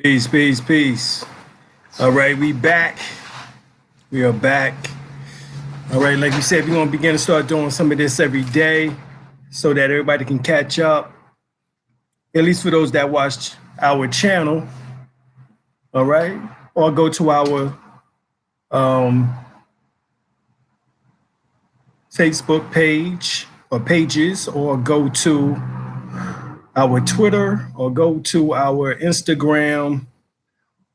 Peace, peace, peace. All right, we back. We are back. All right, like we said, we're gonna begin to start doing some of this every day so that everybody can catch up. At least for those that watch our channel. All right, or go to our Facebook page or pages, or go to our Twitter, or go to our Instagram,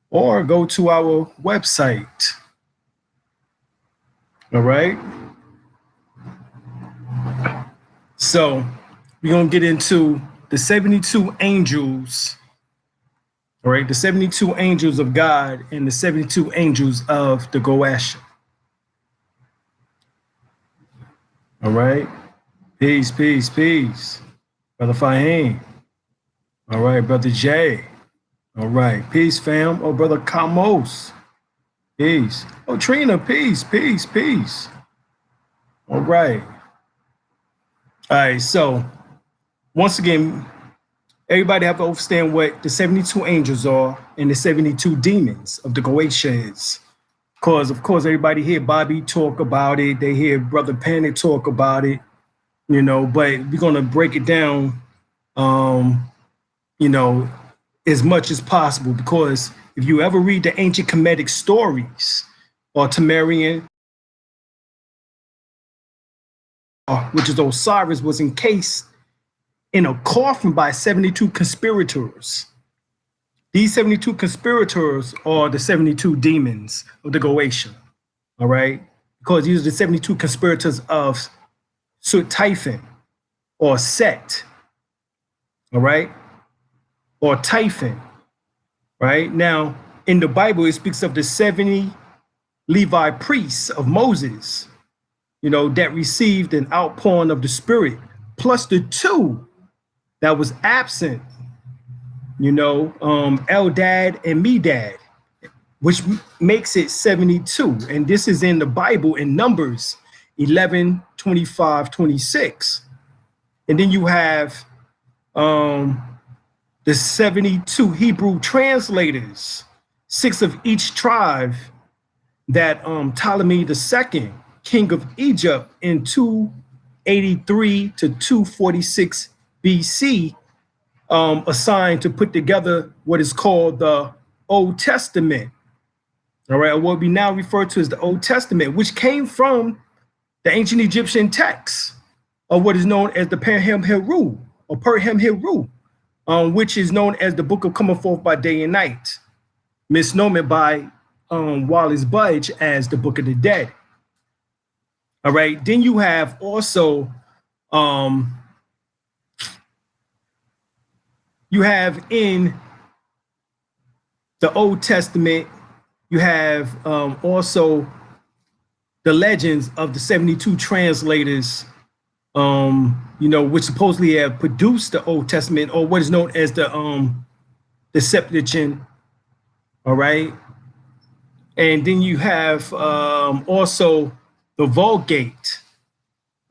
or go to our website. All right. So we're going to get into the 72 angels, all right? The 72 angels of God and the 72 angels of the Goetia. All right. Peace, peace, peace. Brother Fahim. All right, Brother Jay. All right. Peace, fam. Oh, Brother Kamos. Peace. Oh, Trina, peace, peace, peace. All right. All right, so once again, everybody have to understand what the 72 angels are and the 72 demons of the Goetia is. Because, of course, everybody hear Bobby talk about it. They hear Brother Panic talk about it, but we're going to break it down, as much as possible. Because if you ever read the ancient Kemetic stories or Temerian, which is Osiris, was encased in a coffin by 72 conspirators. These 72 conspirators are the 72 demons of the Goetia, all right? Because these are the 72 conspirators of Sut Typhon, or Set, all right? Or Typhon, right? Now, in the Bible, it speaks of the 70 Levi priests of Moses, that received an outpouring of the Spirit, plus the two that was absent, Eldad and Medad, which makes it 72. And this is in the Bible in Numbers 11, 25, 26. And then you have the 72 Hebrew translators, 6 of each tribe, that Ptolemy II, king of Egypt, in 283 to 246 BC, assigned to put together what is called the Old Testament, all right, or what we now refer to as the Old Testament, which came from the ancient Egyptian texts of what is known as the Perham Heru, or Perham Heru, which is known as the Book of Coming Forth by Day and Night, misnomed by Wallace Budge as the Book of the Dead. All right, then you have also you have in the Old Testament, you have also the legends of the 72 translators, which supposedly have produced the Old Testament, or what is known as the Septuagint, all right? And then you have also the Vulgate,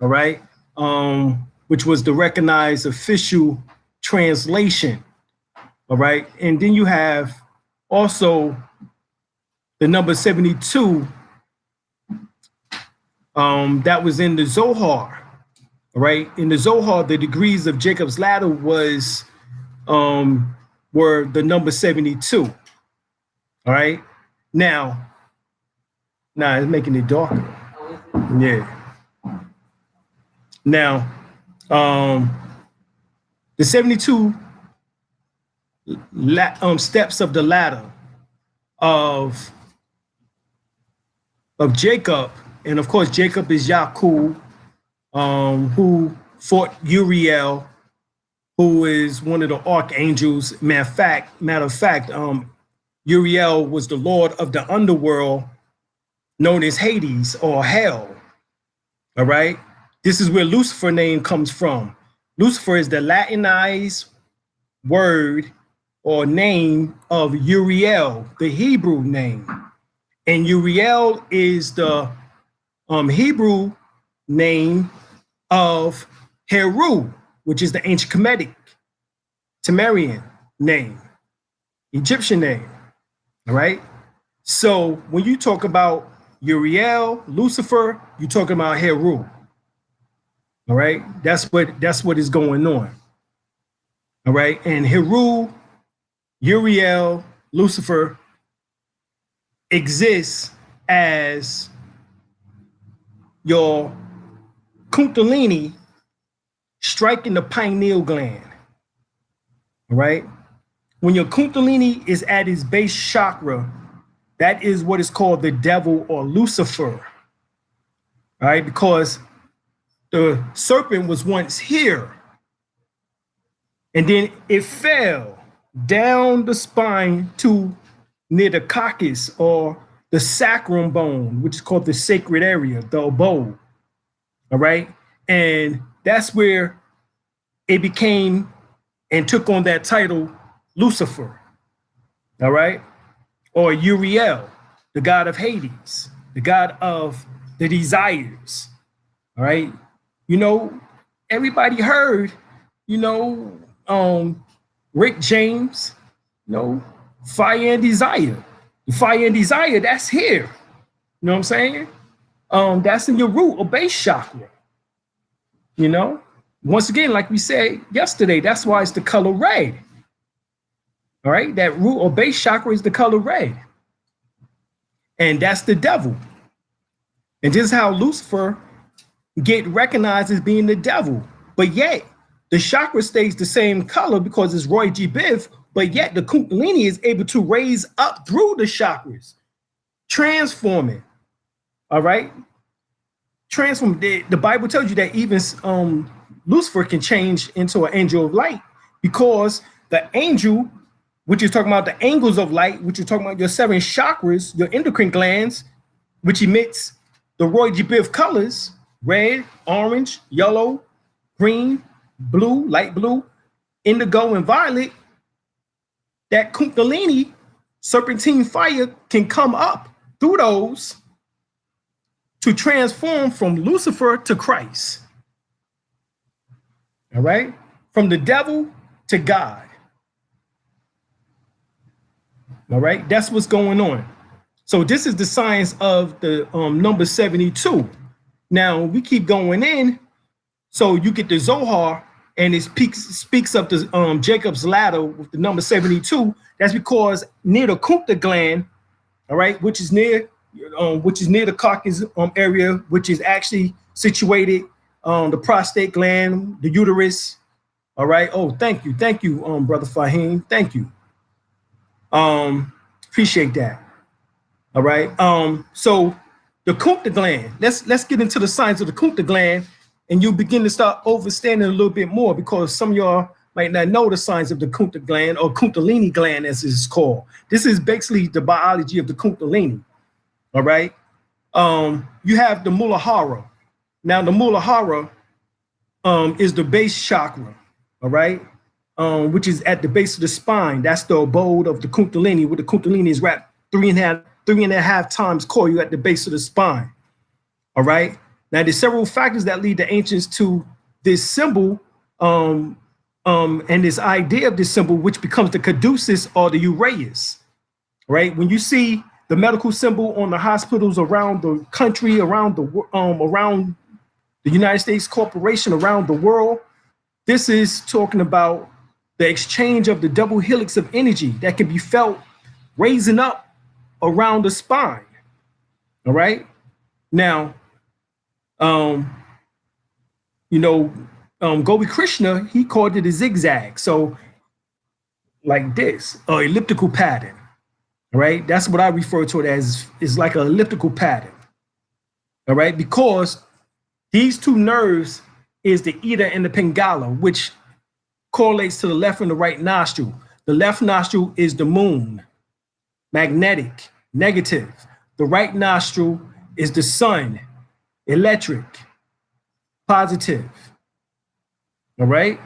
all right, which was the recognized official translation, all right? And then you have also the number 72 that was in the Zohar, all right? In the Zohar, the degrees of Jacob's ladder were the number 72, all right? Now it's making it darker. Yeah. Now, the 72 steps of the ladder of Jacob, and of course Jacob is Yaakov, who fought Uriel, who is one of the archangels. Matter of fact, Uriel was the lord of the underworld, known as Hades or Hell. All right, this is where Lucifer name comes from. Lucifer is the Latinized word or name of Uriel, the Hebrew name. And Uriel is the Hebrew name of Heru, which is the ancient Kemetic Temerian name. Egyptian name. All right. So when you talk about Uriel, Lucifer, you're talking about Heru. All right. That's what is going on. All right. And Heru, Uriel, Lucifer exists as your Kundalini striking the pineal gland. All right. When your Kundalini is at its base chakra, that is what is called the devil or Lucifer. All right. Because the serpent was once here and then it fell down the spine to near the coccyx or the sacrum bone, which is called the sacred area, the abode. All right. And that's where it became and took on that title, Lucifer. All right. Or Uriel, the god of Hades, the god of the desires. All right. You know, everybody heard, Rick James, Fire and Desire. The Fire and Desire, that's here. You know what I'm saying? That's in your root or base chakra. Once again, like we said yesterday, that's why it's the color red. All right, that root or base chakra is the color red. And that's the devil. And this is how Lucifer get recognized as being the devil. But yet, the chakra stays the same color because it's Roy G. Biv, but yet the Kundalini is able to raise up through the chakras, transforming. All right? Transform. The Bible tells you that even Lucifer can change into an angel of light because the angel, which is talking about the angles of light, which is talking about your 7 chakras, your endocrine glands, which emits the Roy G. Biv colors, red, orange, yellow, green, blue, light blue, indigo, and violet, that Kundalini, serpentine fire, can come up through those to transform from Lucifer to Christ. All right? From the devil to God. All right? That's what's going on. So this is the science of the number 72. Now, we keep going in. So you get the Zohar, and it speaks of the Jacob's ladder with the number 72. That's because near the Kunta gland, all right, which is near the coccyx area, which is actually situated the prostate gland, the uterus. All right. Oh, thank you, brother Fahim. Thank you. Appreciate that. All right. So the Kunta gland. Let's get into the science of the Kunta gland. And you begin to start understanding a little bit more because some of y'all might not know the science of the Kunta gland or Kundalini gland, as it's called. This is basically the biology of the Kundalini. All right. You have the Muladhara. Now, the Muladhara is the base chakra. All right. Which is at the base of the spine. That's the abode of the Kundalini, where the Kundalini is wrapped 3.5 times coil at the base of the spine. All right. Now, there's several factors that lead the ancients to this symbol and this idea of this symbol, which becomes the caduceus or the uraeus, right? When you see the medical symbol on the hospitals around the country, around the United States corporation, around the world, this is talking about the exchange of the double helix of energy that can be felt raising up around the spine, all right? Now, Gopi Krishna, he called it a zigzag. So like this, or elliptical pattern, right? That's what I refer to it as, is like an elliptical pattern, all right? Because these two nerves is the Ida and the Pingala, which correlates to the left and the right nostril. The left nostril is the moon, magnetic, negative. The right nostril is the sun, electric, positive. All right.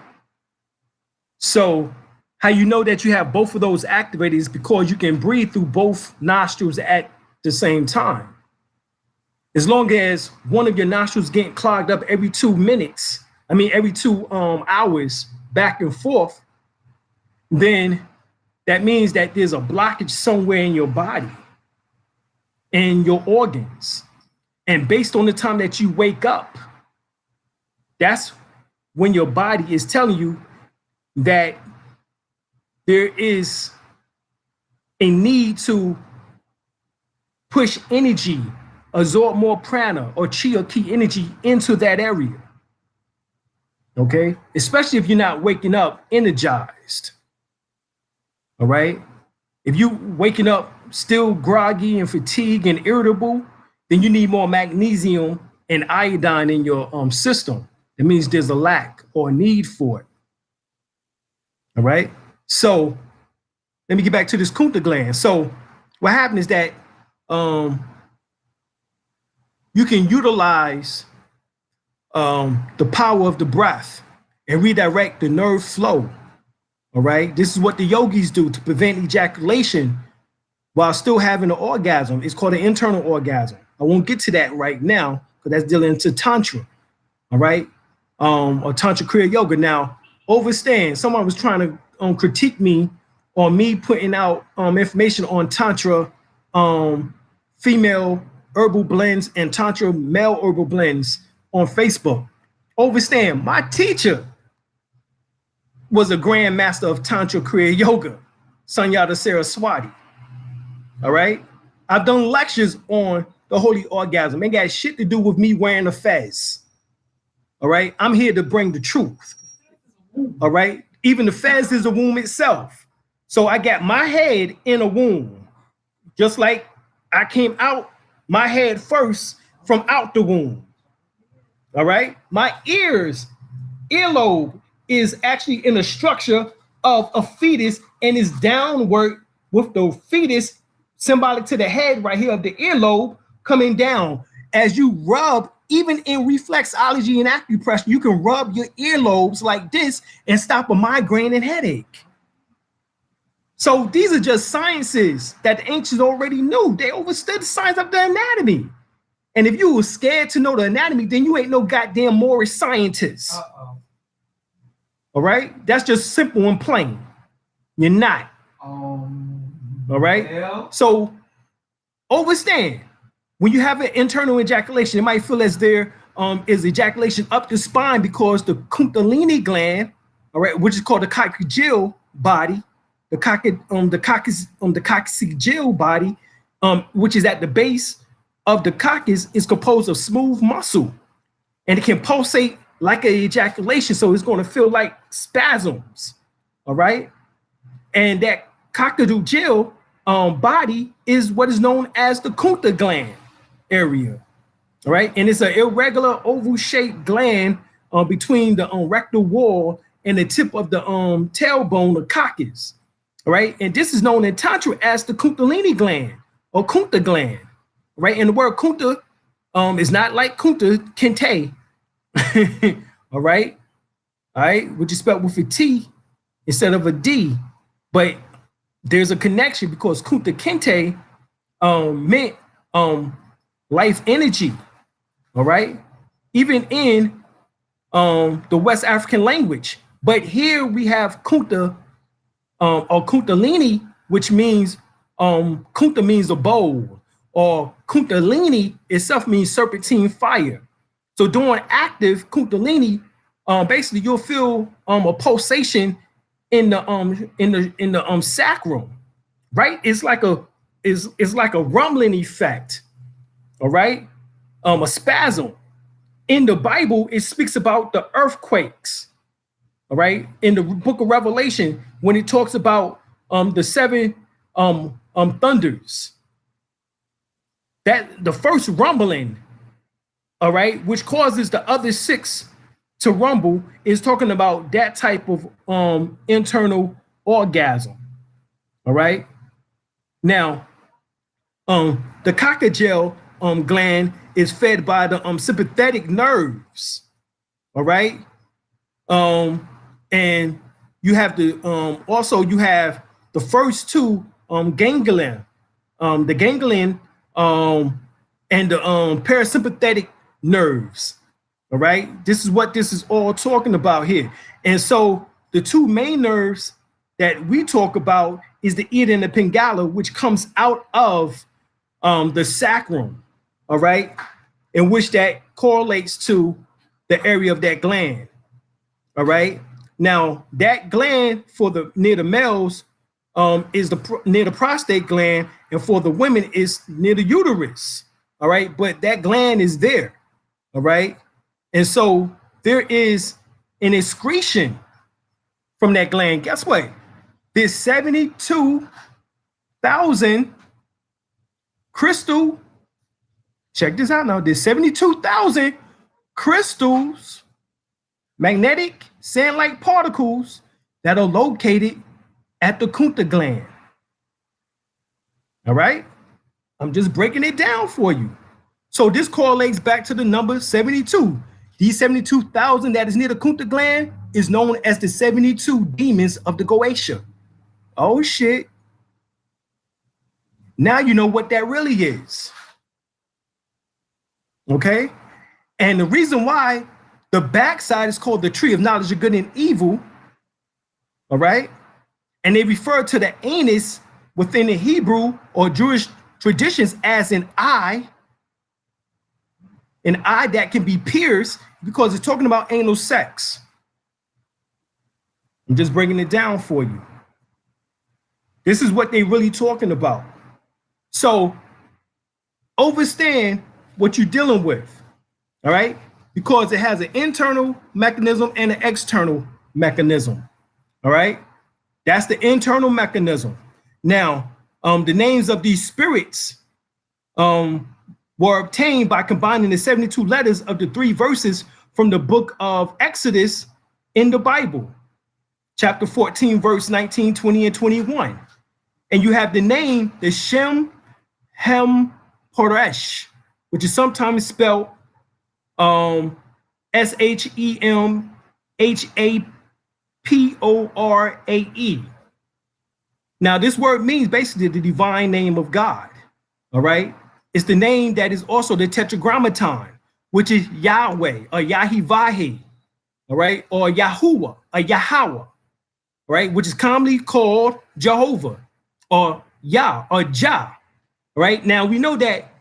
So how you know that you have both of those activated is because you can breathe through both nostrils at the same time. As long as one of your nostrils getting clogged up every 2 minutes, every 2 hours back and forth, then that means that there's a blockage somewhere in your body, in your organs. And based on the time that you wake up, that's when your body is telling you that there is a need to push energy, absorb more prana or chi or ki energy into that area. Okay? Especially if you're not waking up energized. All right? If you waking up still groggy and fatigued and irritable, then you need more magnesium and iodine in your system. It means there's a lack or a need for it. All right? So let me get back to this Kunta gland. So what happened is that you can utilize the power of the breath and redirect the nerve flow. All right. This is what the yogis do to prevent ejaculation while still having an orgasm. It's called an internal orgasm. I won't get to that right now because that's dealing into Tantra. All right. Or Tantra Kriya Yoga. Now, overstand, someone was trying to critique me on me putting out information on Tantra female herbal blends and Tantra male herbal blends on Facebook. Overstand, my teacher was a grand master of Tantra Kriya Yoga, Sunyata Saraswati. All right. I've done lectures on the holy orgasm. It got shit to do with me wearing a fez. All right. I'm here to bring the truth. All right. Even the fez is a womb itself. So I got my head in a womb, just like I came out my head first from out the womb. All right. My earlobe is actually in the structure of a fetus and is downward with the fetus symbolic to the head right here of the earlobe coming down. As you rub, even in reflexology and acupressure, you can rub your earlobes like this and stop a migraine and headache. So these are just sciences that the ancients already knew. They understood the science of the anatomy. And if you were scared to know the anatomy, then you ain't no goddamn Moorish scientist. All right? That's just simple and plain. You're not. All right? Yeah. So understand, when you have an internal ejaculation, it might feel as there is ejaculation up the spine because the Kundalini gland, all right, which is called the coccygeal body, the coccygeal body, which is at the base of the coccyx, is composed of smooth muscle, and it can pulsate like an ejaculation, so it's going to feel like spasms. All right, and that coccygeal body is what is known as the Kunta gland area. All right, and it's an irregular oval-shaped gland between the rectal wall and the tip of the tailbone or coccyx. All right, and this is known in Tantra as the Kundalini gland or Kunta gland. Right, and the word Kunta is not like Kunta Kinte. All right, which is spelled with a T instead of a D, but there's a connection because Kunta Kinte meant life energy. All right, even in the West African language, but here we have Kunta or Kundalini, which means Kunta means a bowl, or Kundalini itself means serpentine fire. So during active Kundalini, basically you'll feel a pulsation in the sacrum, right? It's like a rumbling effect, all right? A spasm. In the Bible, it speaks about the earthquakes, all right? In the book of Revelation, when it talks about the seven thunders, that the first rumbling, all right, which causes the other six to rumble, is talking about that type of internal orgasm. All right. Now, the coccygeal gland is fed by the sympathetic nerves. All right. And you have the also you have the first two ganglion, the ganglion and the parasympathetic nerves. All right, this is what this is all talking about here. And so the two main nerves that we talk about is the Ida and the Pingala, which comes out of the sacrum, all right, in which that correlates to the area of that gland, all right. Now that gland for the near the males is near the prostate gland, and for the women is near the uterus, all right. But that gland is there, all right, and so there is an excretion from that gland. Guess what? There's 72,000 crystal. Check this out now. There's 72,000 crystals, magnetic sand-like particles that are located at the Kunta gland. All right? I'm just breaking it down for you. So this correlates back to the number 72. These 72,000 that is near the Kunta gland is known as the 72 demons of the Goetia. Oh, shit. Now you know what that really is. Okay? And the reason why the backside is called the tree of knowledge of good and evil, all right? And they refer to the anus within the Hebrew or Jewish traditions as an eye that can be pierced because it's talking about anal sex. I'm just breaking it down for you. This is what they're really talking about. So understand what you're dealing with, all right? Because it has an internal mechanism and an external mechanism, all right? That's the internal mechanism. Now, the names of these spirits were obtained by combining the 72 letters of the 3 verses from the book of Exodus in the Bible, chapter 14, verse 19, 20, and 21. And you have the name, the Shem Hem Poresh, which is sometimes spelled Shemhapore. Now, this word means basically the divine name of God, all right? It's the name that is also the tetragrammaton, which is Yahweh or Yahivahe, all right? Or Yahuwah or Yahweh, right? Which is commonly called Jehovah or Yah or Jah, right? Now, we know that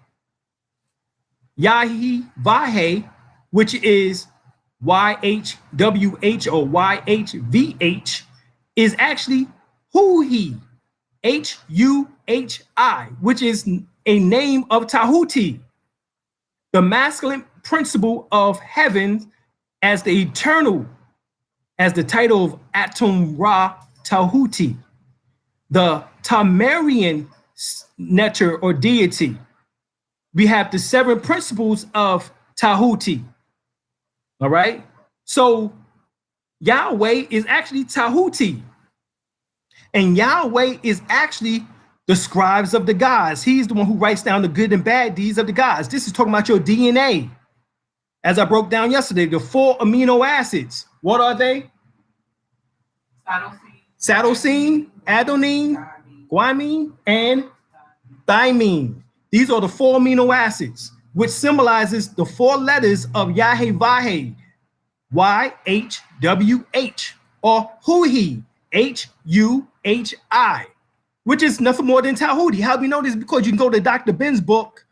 Yahivahe, which is YHWH or YHVH, is actually Huhi, Huhi, which is a name of Tahuti, the masculine principle of heaven as the eternal, as the title of Atum Ra Tahuti, the Tamarian nature or deity. We have the 7 principles of Tahuti, all right? So Yahweh is actually Tahuti. And Yahweh is actually the scribes of the gods. He's the one who writes down the good and bad deeds of the gods. This is talking about your DNA. As I broke down yesterday, the 4 amino acids. What are they? Cytosine, adenine, guanine, and thymine. These are the 4 amino acids, which symbolizes the 4 letters of Yahweh, YHWH, or Huhi, HUHI, which is nothing more than Tahuti. How do we know this? Because you can go to Dr. Ben's book,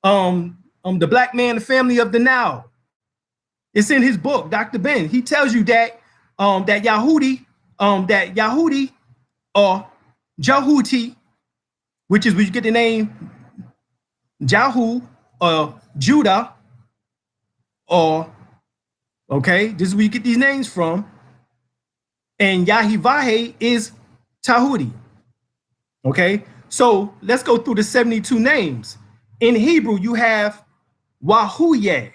The Black Man, the Family of the Now. It's in his book, Dr. Ben. He tells you that that Yahudi or Jahuti, which is where you get the name Jahu or Judah, or okay, this is where you get these names from. And Yahivahe is Tahuti. Okay, so let's go through the 72 names. In Hebrew, you have Wahuye,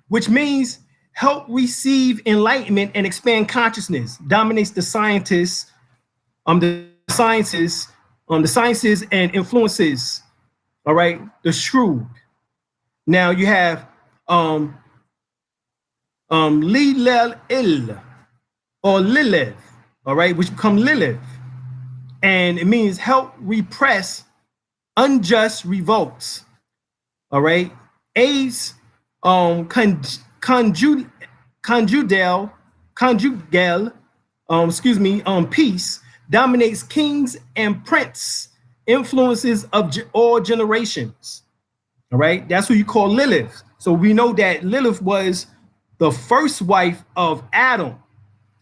which means help receive enlightenment and expand consciousness, dominates the scientists, the sciences and influences. All right, the shrewd. Now you have Lilel or Lilith, all right, which become Lilith, and it means help repress unjust revolts. All right, A's conjugal peace, dominates kings and prince, influences of all generations. All right, that's who you call Lilith. So we know that Lilith was the first wife of Adam,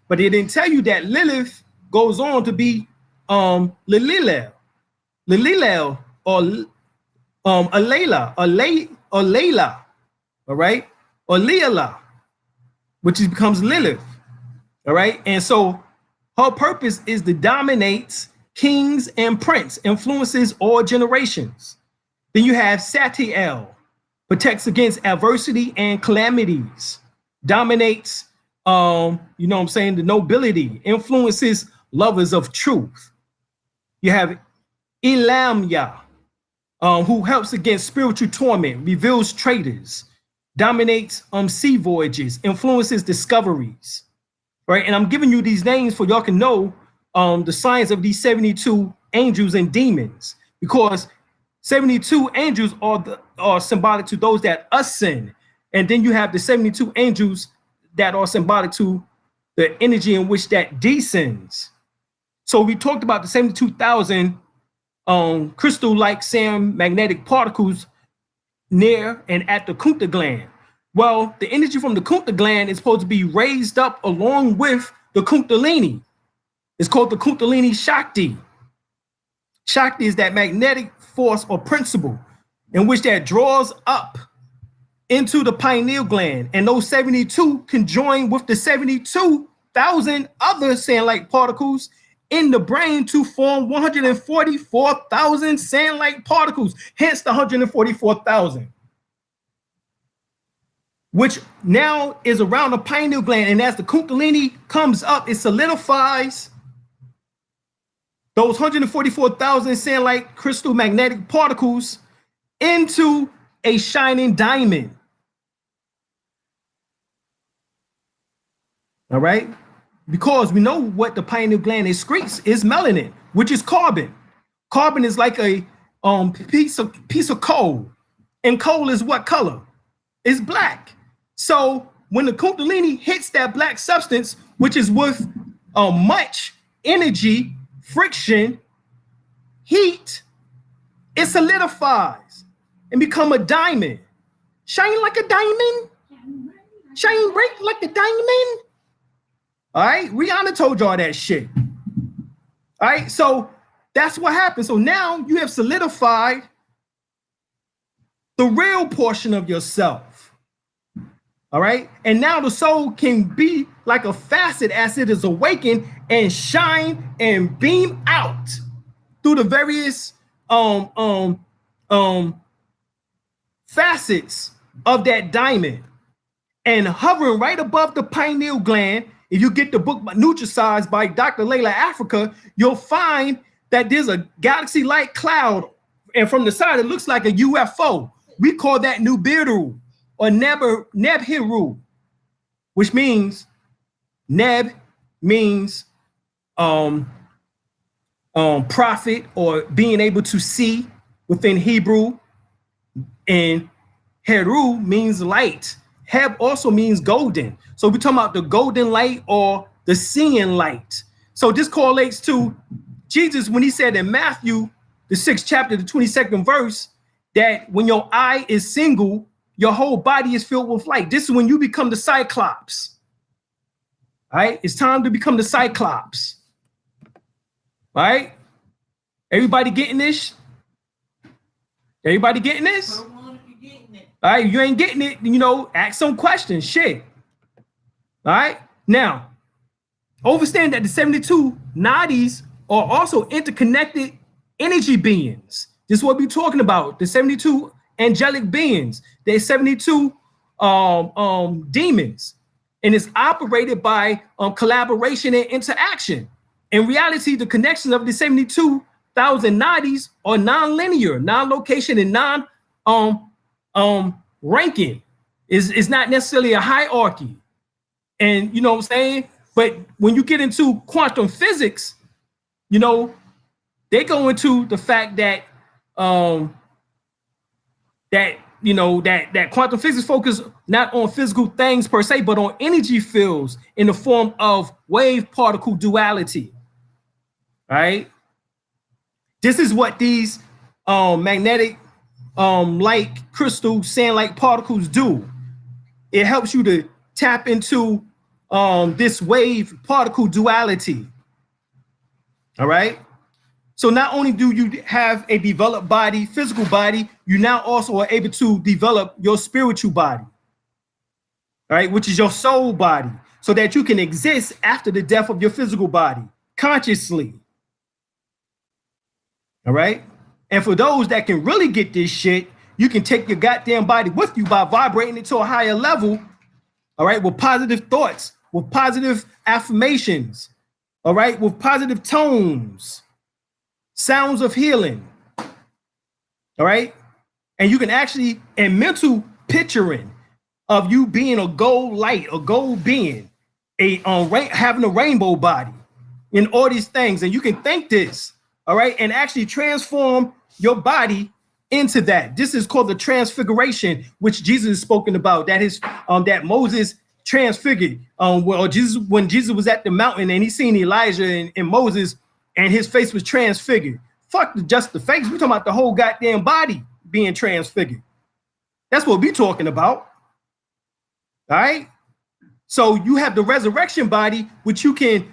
but they didn't tell you that Lilith goes on to be Lililel, or Layla, all right, or Leela, which becomes Lilith, all right. And so her purpose is to dominate kings and prince, influences all generations. Then you have Satiel, protects against adversity and calamities, dominates, the nobility, influences lovers of truth. You have Elamya, who helps against spiritual torment, reveals traitors, dominates sea voyages, influences discoveries, right? And I'm giving you these names for y'all can know the signs of these 72 angels and demons, because 72 angels are symbolic to those that ascend. And then you have the 72 angels that are symbolic to the energy in which that descends. So we talked about the 72,000 crystal-like sand magnetic particles near and at the Kunta gland. Well, the energy from the Kunta gland is supposed to be raised up along with the Kundalini. It's called the Kundalini Shakti. Shakti is that magnetic force or principle in which that draws up into the pineal gland, and those 72 can join with the 72,000 other sand-like particles in the brain to form 144,000 sand-like particles, hence the 144,000, which now is around the pineal gland. And as the Kundalini comes up, it solidifies those 144,000 sand-like crystal magnetic particles into a shining diamond. All right, because we know what the pineal gland excretes is melanin, which is carbon. Carbon is like a piece of coal, and coal is what color? It's black. So when the Kundalini hits that black substance, which is with much energy, friction, heat, it solidifies and become a diamond. Shine like a diamond. Shine bright like a diamond. All right, Rihanna told y'all that shit. All right, so that's what happened. So now you have solidified the real portion of yourself. All right, and now the soul can be like a facet as it is awakened and shine and beam out through the various facets of that diamond, and hovering right above the pineal gland. If you get the book Nutricides by Dr. Layla Africa, you'll find that there's a galaxy-like cloud, and from the side it looks like a UFO. We call that Nibiru or Nebhiru, which means Neb means prophet or being able to see within Hebrew, and Heru means light. Heb also means golden. So we're talking about the golden light or the seeing light. So this correlates to Jesus when he said in Matthew, the 6th chapter, the 22nd verse, that when your eye is single, your whole body is filled with light. This is when you become the Cyclops. All right, it's time to become the Cyclops. All right, everybody getting this? Everybody getting this? All right, you ain't getting it, ask some questions, shit. All right, now, understand that the 72 nadis are also interconnected energy beings. This is what we're talking about, the 72 angelic beings. There's 72 demons, and it's operated by collaboration and interaction. In reality, the connections of the 72,000 nadis are non-linear, non-location, and ranking. Is not necessarily a hierarchy. And you know what I'm saying? But when you get into quantum physics, they go into the fact that you know, that quantum physics focus not on physical things per se, but on energy fields in the form of wave particle duality. Right? This is what these magnetic like crystal sand-like particles do. It helps you to tap into this wave particle duality. All right. So not only do you have a developed body, physical body, you now also are able to develop your spiritual body, all right, which is your soul body, so that you can exist after the death of your physical body consciously. All right. And for those that can really get this shit, you can take your goddamn body with you by vibrating it to a higher level. All right. With positive thoughts, with positive affirmations. All right. With positive tones, sounds of healing. All right. And you can actually, and mental picturing of you being a gold light, a gold being, having a rainbow body, and all these things. And you can think this. All right, and actually transform your body into that. This is called the transfiguration, which Jesus is spoken about. That is that Moses transfigured. When Jesus was at the mountain and he seen Elijah and Moses, and his face was transfigured. Fuck just the face. We're talking about the whole goddamn body being transfigured. That's what we're talking about. All right. So you have the resurrection body, which you can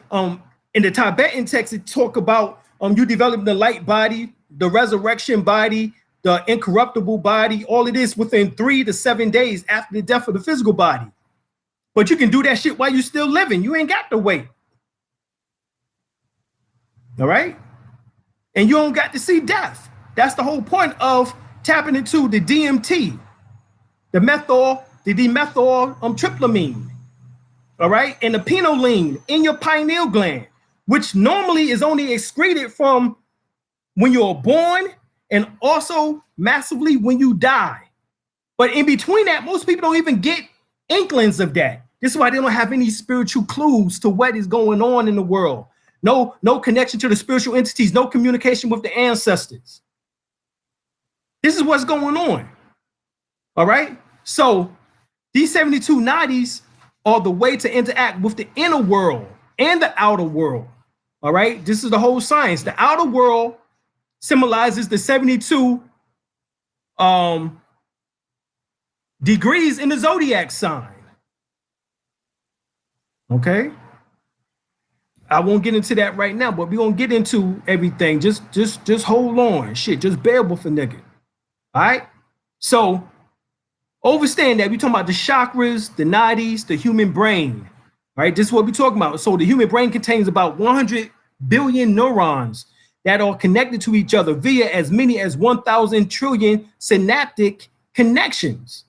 in the Tibetan text it talk about. You develop the light body, the resurrection body, the incorruptible body, all of this within 3 to 7 days after the death of the physical body. But you can do that shit while you're still living. You ain't got to wait. All right? And you don't got to see death. That's the whole point of tapping into the DMT, the dimethyltryptamine, all right? And the pinoline in your pineal gland, which normally is only excreted from when you're born and also massively when you die. But in between that, most people don't even get inklings of that. This is why they don't have any spiritual clues to what is going on in the world. No connection to the spiritual entities, no communication with the ancestors. This is what's going on. All right. So these 72 nadis are the way to interact with the inner world and the outer world. All right. This is the whole science. The outer world symbolizes the 72 degrees in the zodiac sign. Okay. I won't get into that right now, but we're gonna get into everything. Just hold on. Shit, just bear with a nigga. All right. So understand that we're talking about the chakras, the nadis, the human brain. All right, this is what we're talking about. So the human brain contains about 100 billion neurons that are connected to each other via as many as 1,000 trillion synaptic connections.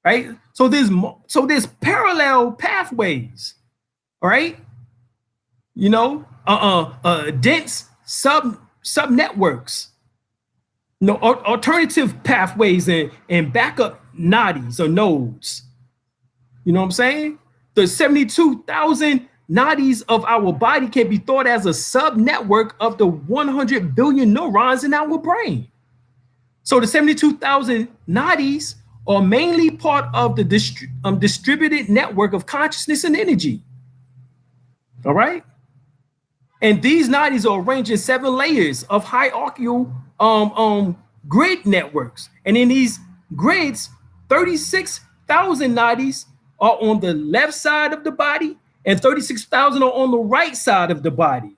Right? So there's parallel pathways. All right? You know, dense sub networks. You know, alternative pathways and backup nadis or nodes. You know what I'm saying? The 72,000 nadis of our body can be thought as a sub-network of the 100 billion neurons in our brain. So the 72,000 nadis are mainly part of the distributed network of consciousness and energy. All right? And these nadis are arranged in 7 layers of hierarchical grid networks. And in these grids, 36,000 nadis are on the left side of the body and 36,000 are on the right side of the body,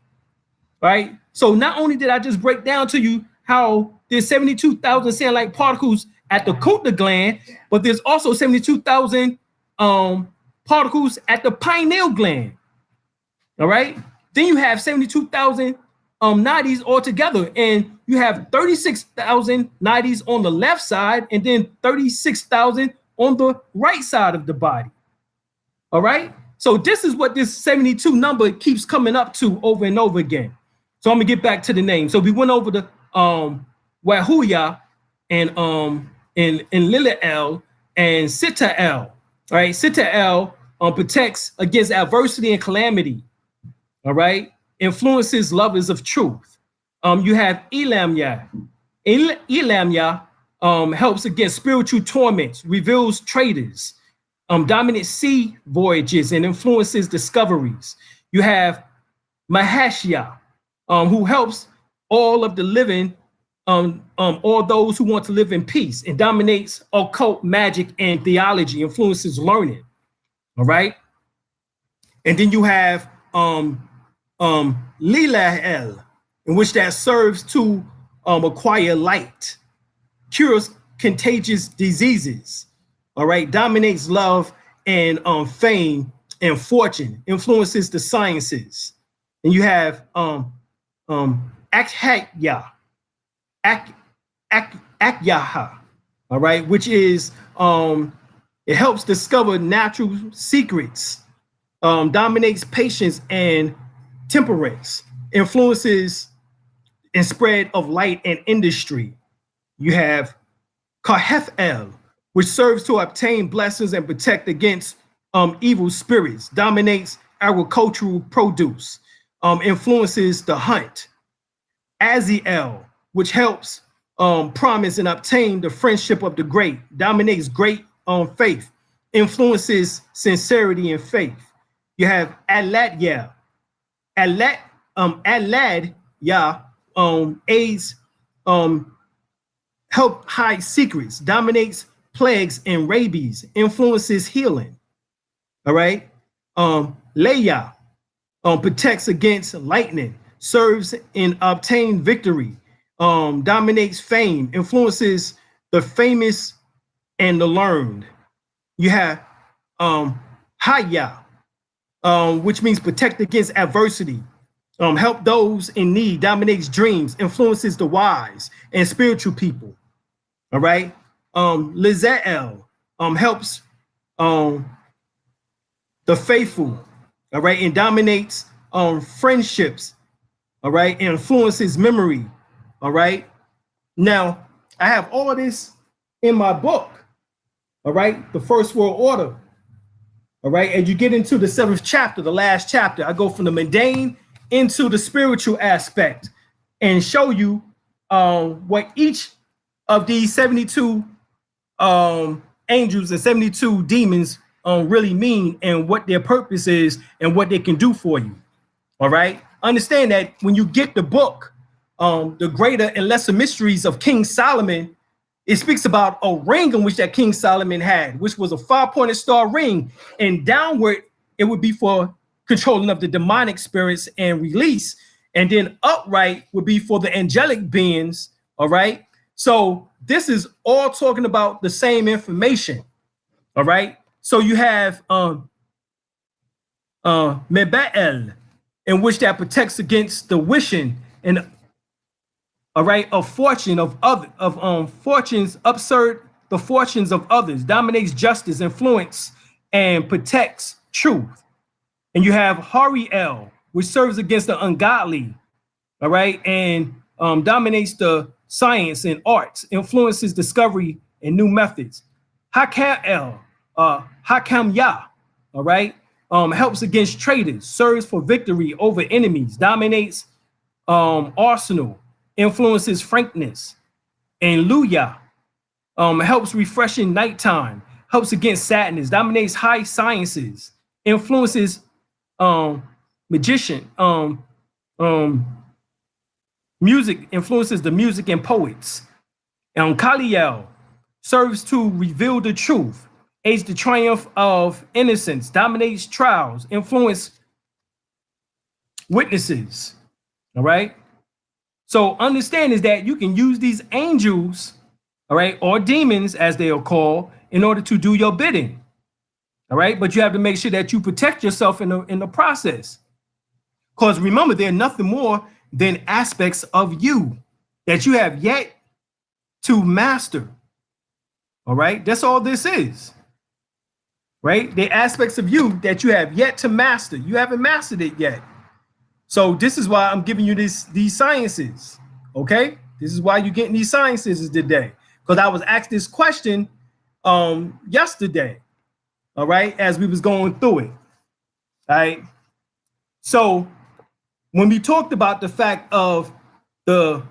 right? So not only did I just break down to you how there's 72,000 sand-like particles at the Kuta gland, but there's also 72,000 particles at the pineal gland, all right? Then you have 72,000 nadis altogether, and you have 36,000 nadis on the left side and then 36,000 on the right side of the body. All right. So this is what this 72 number keeps coming up to over and over again. So I'm gonna get back to the name. So we went over the Wahuya and Lila'el and Sita'el. All right. Sita'el protects against adversity and calamity. All right. Influences lovers of truth. You have Elamya. Elamya helps against spiritual torments, reveals traitors, dominant sea voyages, and influences discoveries. You have Mahashya, who helps all of the living, all those who want to live in peace, and dominates occult magic and theology, influences learning. All right. And then you have Lilael, in which that serves to acquire light, cures contagious diseases. All right, dominates love and fame and fortune, influences the sciences. And you have Akhatya, Akyaha, all right, which is it helps discover natural secrets, dominates patience and temperance, influences and spread of light and industry. You have Kahef-El, which serves to obtain blessings and protect against evil spirits, dominates agricultural produce, influences the hunt. Aziel, which helps promise and obtain the friendship of the great, dominates great faith, influences sincerity and faith. You have Aladya. Aladya aids help hide secrets, dominates plagues and rabies, influences healing. All right. Leia protects against lightning, serves and obtain victory, dominates fame, influences the famous and the learned. You have Haya, which means protect against adversity, help those in need, dominates dreams, influences the wise and spiritual people. All right. Lizael helps the faithful, all right, and dominates friendships, all right, and influences memory. All right. Now, I have all of this in my book, all right, The First World Order. All right, and you get into the 7th chapter, the last chapter. I go from the mundane into the spiritual aspect and show you what each of these 72 angels and 72 demons really mean and what their purpose is and what they can do for you. All right. Understand that when you get the book, The Greater and Lesser Mysteries of King Solomon, it speaks about a ring in which that King Solomon had, which was a 5-pointed star ring, and downward it would be for controlling of the demonic spirits and release, and then upright would be for the angelic beings. All right. So this is all talking about the same information. All right. So you have Mebael, in which that protects against the wishing and all right of fortune of other of fortunes, absurd the fortunes of others, dominates justice, influence, and protects truth. And you have Hariel, which serves against the ungodly, all right, and dominates the science and arts, influences discovery and new methods. Hakam Yah, all right, helps against traitors, serves for victory over enemies, dominates arsenal, influences frankness. And Luya helps refreshing nighttime, helps against sadness, dominates high sciences, influences magician, music, influences the music and poets. And Kaliel serves to reveal the truth, aids the triumph of innocence, dominates trials, influence witnesses. All right. So understand is that you can use these angels, all right, or demons as they are called, in order to do your bidding. All right. But you have to make sure that you protect yourself in the process. Because remember, they're nothing more than aspects of you that you have yet to master. All right. That's all this is. Right. The aspects of you that you have yet to master. You haven't mastered it yet. So this is why I'm giving you these sciences. Okay. This is why you're getting these sciences today. Because I was asked this question yesterday. All right. As we was going through it. All right. So when we talked about the fact of the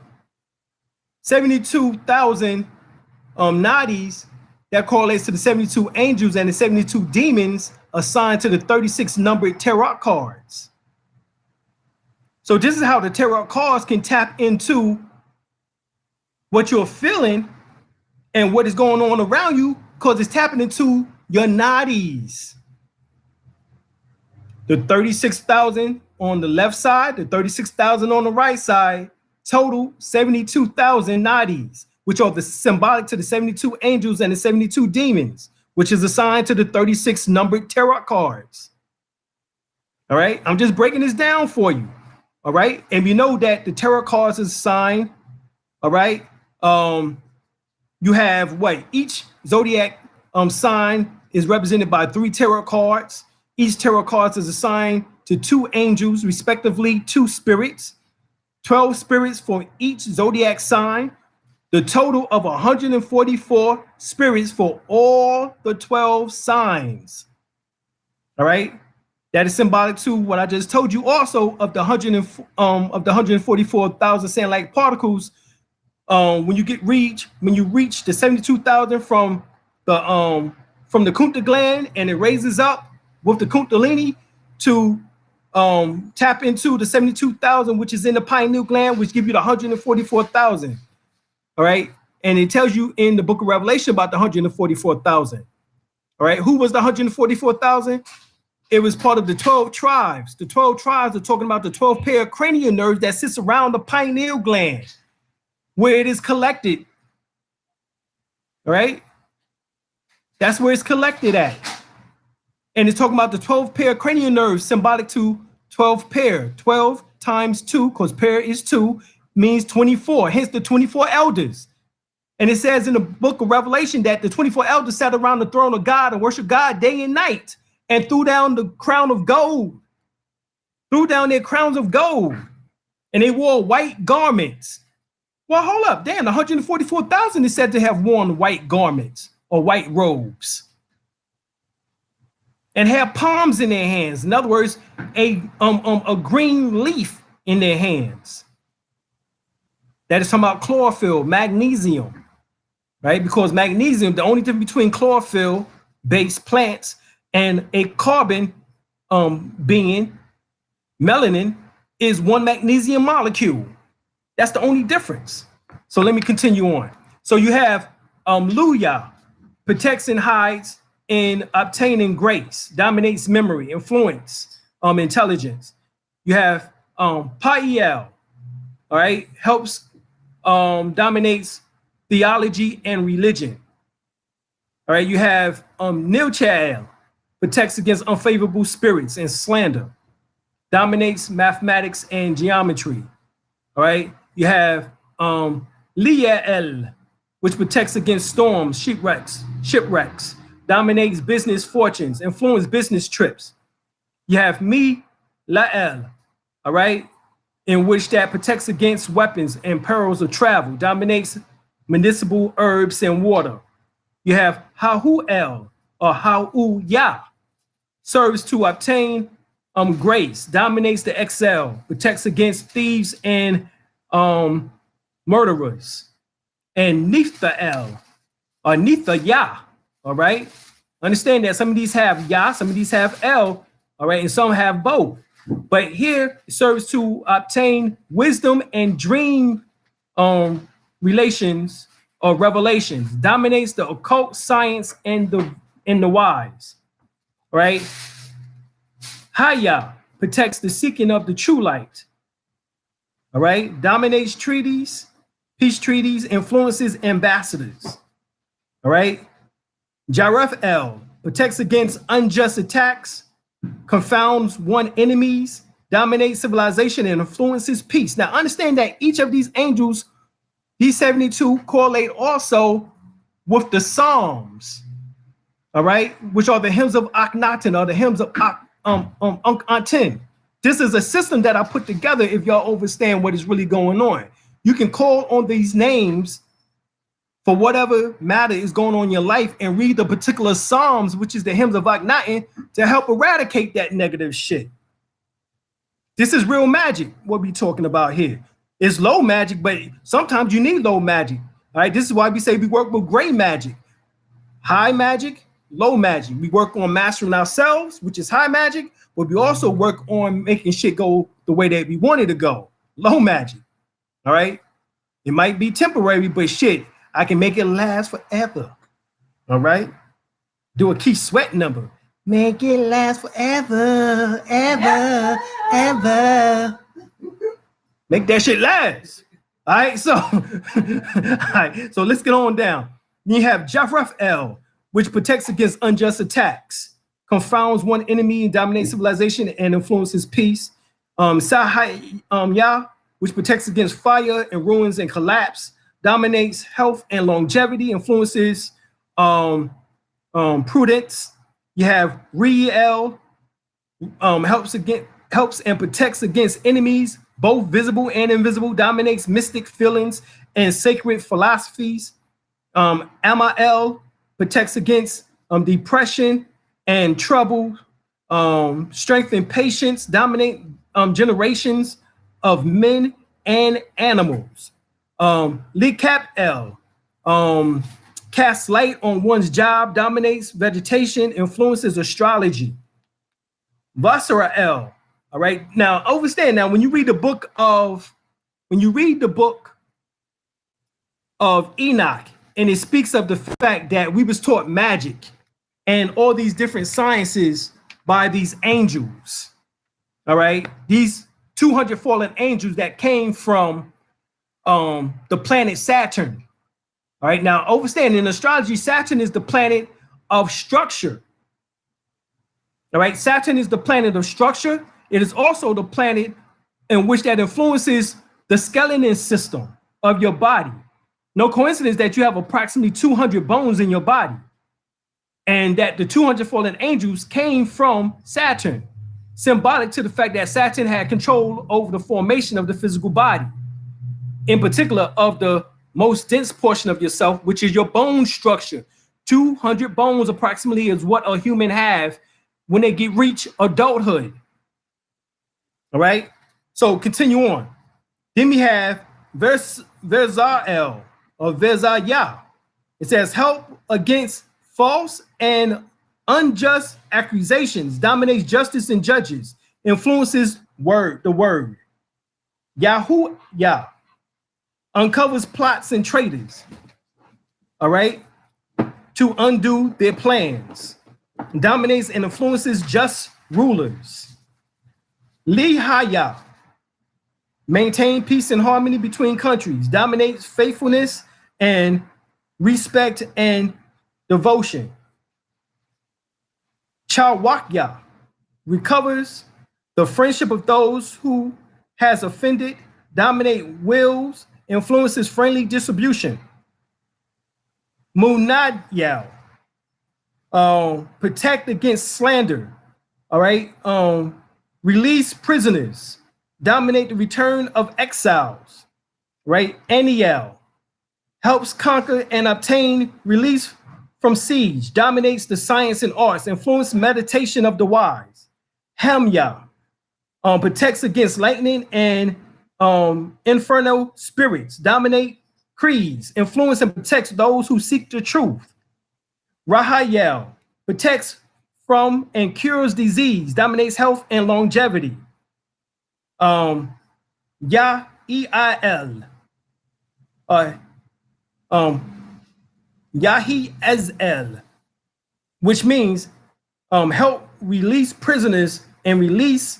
72,000 nadis that correlates to the 72 angels and the 72 demons assigned to the 36 numbered tarot cards. So this is how the tarot cards can tap into what you're feeling and what is going on around you, because it's tapping into your nadis. The 36,000 on the left side, the 36,000 on the right side, total 72,000 nadis, which are the symbolic to the 72 angels and the 72 demons, which is assigned to the 36 numbered tarot cards. All right, I'm just breaking this down for you. All right, and you know that the tarot cards is assigned. All right, you have what? Each zodiac sign is represented by 3 tarot cards. Each tarot card is assigned to 2 angels, respectively, 2 spirits, 12 spirits for each zodiac sign, the total of 144 spirits for all the 12 signs. All right, that is symbolic to what I just told you. Also, of the 144,000 sand-like particles, when you reach the 72,000 from the Kunta gland, and it raises up with the Kundalini to tap into the 72,000, which is in the pineal gland, which give you the 144,000. All right, and it tells you in the book of Revelation about the 144,000. All right, who was the 144,000? It was part of the 12 tribes. The 12 tribes are talking about the 12 pair of cranial nerves that sits around the pineal gland, where it is collected. All right, that's where it's collected at. And it's talking about the 12 pair of cranial nerves, symbolic to 12 pair. 12 times 2, because pair is 2, means 24, hence the 24 elders. And it says in the book of Revelation that the 24 elders sat around the throne of God and worshiped God day and night, and threw down the crown of gold, threw down their crowns of gold, and they wore white garments. Well, hold up, damn, 144,000 is said to have worn white garments or white robes, and have palms in their hands. In other words, a green leaf in their hands. That is talking about chlorophyll, magnesium, right? Because magnesium, the only difference between chlorophyll-based plants and a carbon being, melanin, is one magnesium molecule. That's the only difference. So let me continue on. So you have Luya, protects and hides in obtaining grace, dominates memory, influence, intelligence. You have Pa'iel, all right, helps, dominates theology and religion. All right, you have Nilchael, protects against unfavorable spirits and slander, dominates mathematics and geometry. All right, you have Liel, which protects against storms, shipwrecks, dominates business fortunes, influence business trips. You have Lael, all right, in which that protects against weapons and perils of travel, dominates medicinal herbs and water. You have Hahuel, or Hauya, serves to obtain grace, dominates the Excel, protects against thieves and murderers. And Nithael, or Nithaya, all right? Understand that some of these have Ya, some of these have El, all right, and some have both. But here it serves to obtain wisdom and dream relations or revelations, dominates the occult, science, and the wise, right? Haya protects the seeking of the true light, all right? Dominates treaties, peace treaties, influences ambassadors, all right? Jareth El protects against unjust attacks, confounds one enemies, dominates civilization, and influences peace. Now understand that each of these angels, these 72, correlate also with the Psalms, all right, which are the hymns of Akhenaten, or the hymns of Ankh-Aten. This is a system that I put together if y'all understand what is really going on. You can call on these names for whatever matter is going on in your life and read the particular Psalms, which is the hymns of Akhenaten, to help eradicate that negative shit. This is real magic, what we're talking about here. It's low magic, but sometimes you need low magic. All right, this is why we say we work with gray magic, high magic, low magic. We work on mastering ourselves, which is high magic, but we also work on making shit go the way that we want it to go, low magic. All right, it might be temporary, but shit, I can make it last forever. All right, do a Keith Sweat number. Make it last forever, ever, ever. Make that shit last. All right, so so let's get on down. You have Jafraf El, which protects against unjust attacks, confounds one enemy, dominates civilization, and influences peace. Sahai Ya, which protects against fire and ruins and collapse, dominates health and longevity, influences prudence. You have Riel, helps and protects against enemies, both visible and invisible, dominates mystic feelings and sacred philosophies. Amael protects against depression and trouble, strength and patience, dominate generations of men and animals. Likap El, casts light on one's job, dominates vegetation, influences astrology. Vasara El, all right. Now understand, now when you read the book of Enoch, and it speaks of the fact that we was taught magic and all these different sciences by these angels. All right, these 200 fallen angels that came from the planet Saturn. All right, now understand, in astrology, Saturn is the planet of structure. All right, Saturn is the planet of structure. It is also the planet in which that influences the skeleton system of your body. No coincidence that you have approximately 200 bones in your body, and that the 200 fallen angels came from Saturn, symbolic to the fact that Saturn had control over the formation of the physical body, in particular of the most dense portion of yourself, which is your bone structure. 200 bones approximately is what a human have when they reach adulthood. All right, so continue on. Then we have Verza'el or Verza'ya. It says help against false and unjust accusations, dominates justice and judges, influences the word. Yahu Ya uncovers plots and traitors, all right, to undo their plans, dominates and influences just rulers. Lihaya, maintain peace and harmony between countries, dominates faithfulness and respect and devotion. Chawakya recovers the friendship of those who has offended, dominate wills, influences friendly distribution. Munadyal, protect against slander, all right, release prisoners, dominate the return of exiles, right? Aniel helps conquer and obtain release from siege, dominates the science and arts, influence meditation of the wise. Hamya protects against lightning and infernal spirits, dominate creeds, influence and protects those who seek the truth. Rahayel protects from and cures disease, dominates health and longevity. Yael, Yahi Ezel, which means help release prisoners and release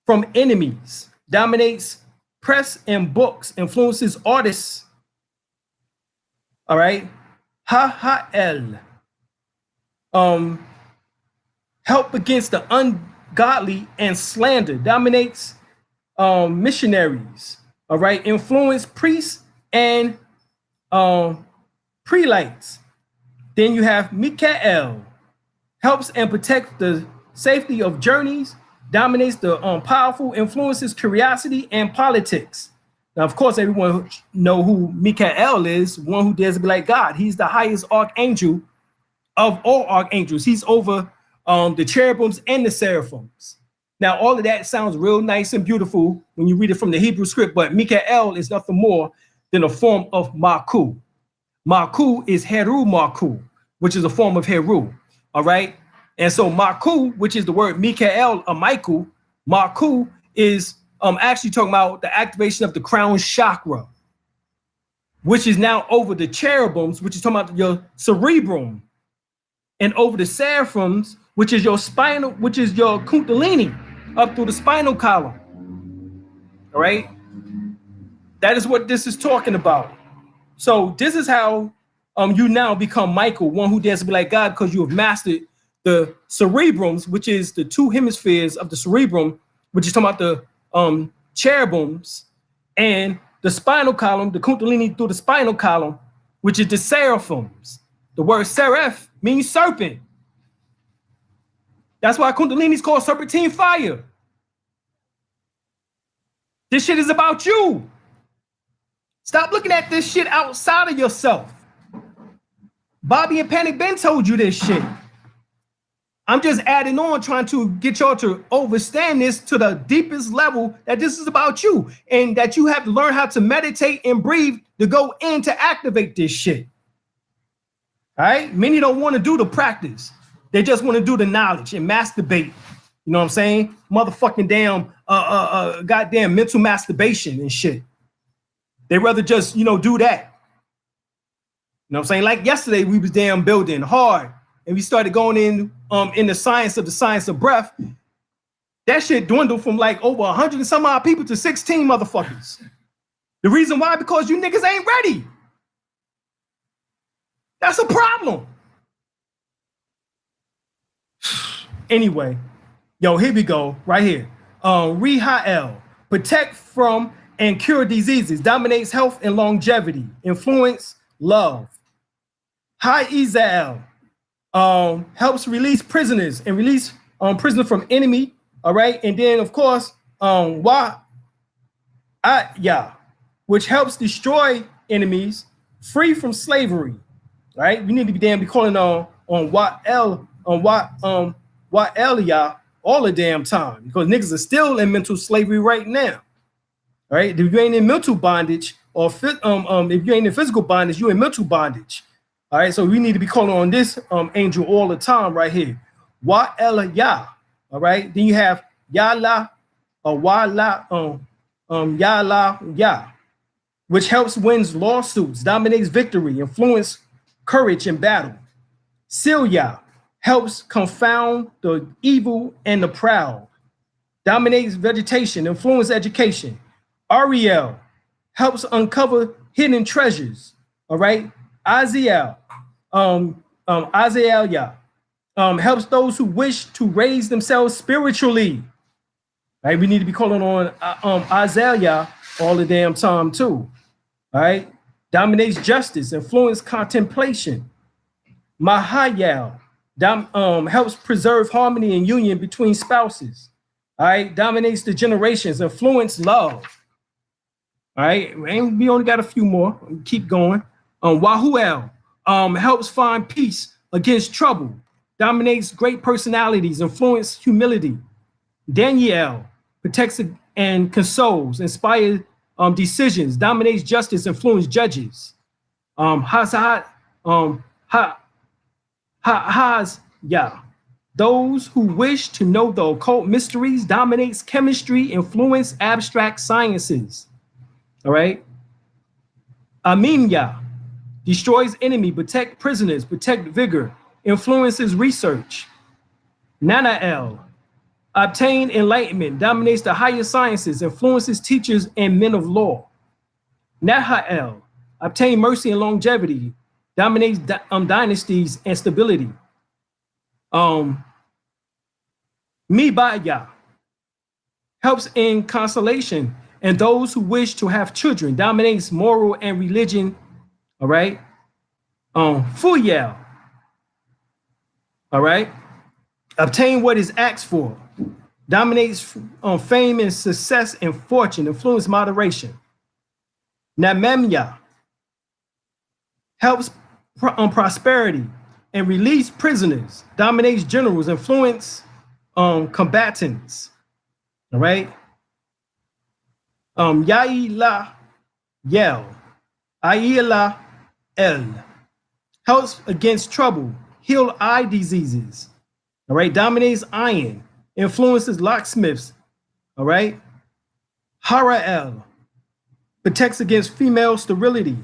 from enemies, dominates press and books, influences artists. All right, Ha-Ha-El, help against the ungodly and slander, dominates missionaries. All right, influence priests and prelates. Then you have Mikael, helps and protects the safety of journeys, dominates the powerful, influences curiosity and politics. Now, of course, everyone know who Mikael is, one who dares to be like God. He's the highest archangel of all archangels. He's over the cherubims and the seraphims. Now, all of that sounds real nice and beautiful when you read it from the Hebrew script, but Mikael is nothing more than a form of Maku. Maku is Heru Maku, which is a form of Heru. All right. And so Maku, which is the word Mikael or Michael, Maku is actually talking about the activation of the crown chakra, which is now over the cherubims, which is talking about your cerebrum, and over the seraphims, which is your spinal, which is your kundalini, up through the spinal column. All right. That is what this is talking about. So this is how you now become Michael, one who dares to be like God, because you have mastered the cerebrums, which is the two hemispheres of the cerebrum, which is talking about the cherubims, and the spinal column, the kundalini through the spinal column, which is the seraphims. The word seraph means serpent. That's why kundalini is called serpentine fire. This shit is about you. Stop looking at this shit outside of yourself. Bobby and Panic Ben told you this shit. I'm just adding on, trying to get y'all to understand this to the deepest level, that this is about you, and that you have to learn how to meditate and breathe to go in to activate this shit. All right? Many don't want to do the practice. They just want to do the knowledge and masturbate. You know what I'm saying? Motherfucking damn goddamn mental masturbation and shit. They rather just, do that. You know what I'm saying? Like yesterday, we was damn building hard, and we started going in the science of breath. That shit dwindled from like over 100 and some odd people to 16 motherfuckers. The reason why, because you niggas ain't ready. That's a problem. Anyway, yo, here we go, right here. Rihael, protect from and cure diseases, dominates health and longevity, influence love. Hi Izael, helps release prisoners and release prisoners from enemy. All right, and then of course, which helps destroy enemies, free from slavery. Right, we need to be calling on Wa'elia all the damn time, because niggas are still in mental slavery right now. All right, if you ain't in mental bondage, or if you ain't in physical bondage, you in mental bondage. All right, so we need to be calling on this angel all the time right here. Wa'elia. All right, then you have Yala or Wala Yala Ya, which helps wins lawsuits, dominates victory, influence courage in battle. Celia helps confound the evil and the proud, dominates vegetation, influence education. Ariel helps uncover hidden treasures. All right. Aziel, helps those who wish to raise themselves spiritually. Right. We need to be calling on Azalea all the damn time too. All right. Dominates justice, influence contemplation. Mahayel helps preserve harmony and union between spouses. All right, dominates the generations, influence love. All right, and we only got a few more. Keep going. Wahuel helps find peace against trouble, dominates great personalities, influence humility. Daniel protects and consoles, inspires decisions, dominates justice, influence judges. Those who wish to know the occult mysteries, dominates chemistry, influence abstract sciences. All right. Aminya destroys enemy, protect prisoners, protect vigor, influences research. Nanael obtain enlightenment, dominates the higher sciences, influences teachers and men of law. Nahael obtain mercy and longevity, dominates dynasties and stability. Mibaya helps in consolation and those who wish to have children, dominates moral and religion. All right. Fuyel, all right, obtain what is asked for, dominates fame and success and fortune, influence moderation. Namemya helps prosperity and release prisoners, dominates generals, influence combatants. All right. Yaila Yel, Aila El helps against trouble, heal eye diseases. All right, dominates iron, influences locksmiths. All right, Hara El protects against female sterility.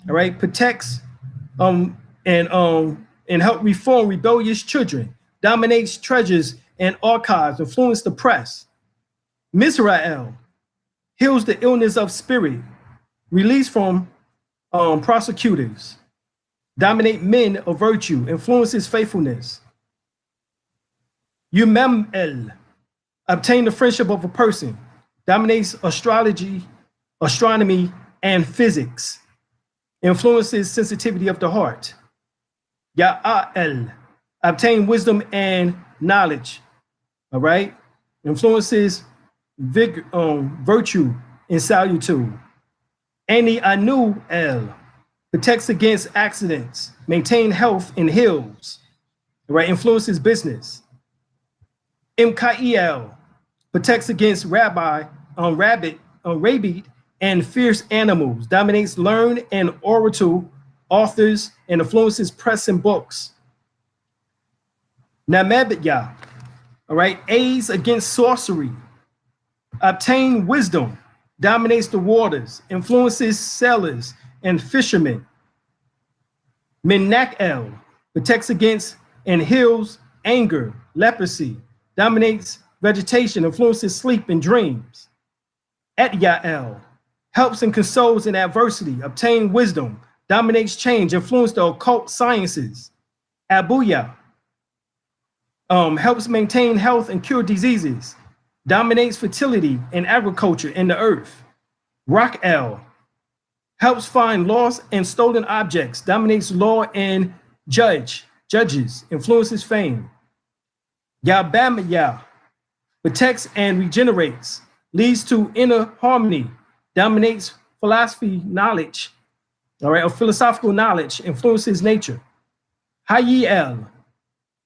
All right, protects and help reform rebellious children, dominates treasures and archives, influence the press. Mizrael heals the illness of spirit, release from prosecutors, dominate men of virtue, influences faithfulness. Umemel obtain the friendship of a person, dominates astrology, astronomy, and physics, influences sensitivity of the heart. Ya'al obtain wisdom and knowledge. All right, influences virtue and salitude. Ani Anu El protects against accidents, maintain health and heals. All right, influences business. Mkael protects against rabbit, and fierce animals, dominates learned and orator, authors, and influences press and books. Namebya, all right, aids against sorcery, obtain wisdom, dominates the waters, influences sailors and fishermen. Menakel protects against and heals anger, leprosy, dominates vegetation, influences sleep and dreams. Etyael helps and consoles in adversity, obtain wisdom, dominates change, influences the occult sciences. Abuya helps maintain health and cure diseases, dominates fertility and agriculture in the earth. Rakel helps find lost and stolen objects, dominates law and judges, influences fame. Yabamaya protects and regenerates, leads to inner harmony, dominates philosophy knowledge, all right, or philosophical knowledge, influences nature. Hayiel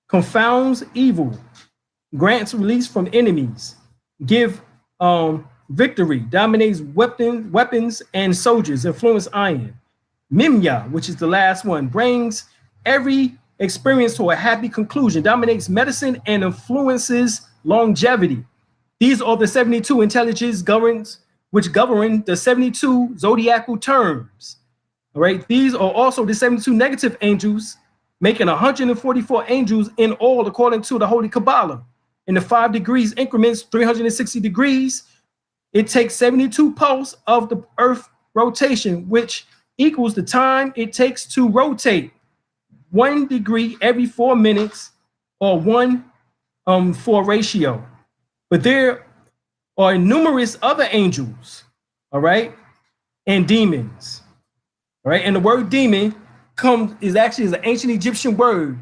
confounds evil, grants release from enemies, give victory, dominates weapons and soldiers, influence iron. Mimya, which is the last one, brings every experience to a happy conclusion, dominates medicine and influences longevity. These are the 72 intelligences which govern the 72 zodiacal terms. All right, these are also the 72 negative angels, making 144 angels in all according to the Holy Kabbalah. In the 5 degrees increments, 360 degrees, it takes 72 pulse of the Earth rotation, which equals the time it takes to rotate 1 degree every 4 minutes, or 1:4 ratio. But there are numerous other angels, all right, and demons, all right. And the word demon is an ancient Egyptian word,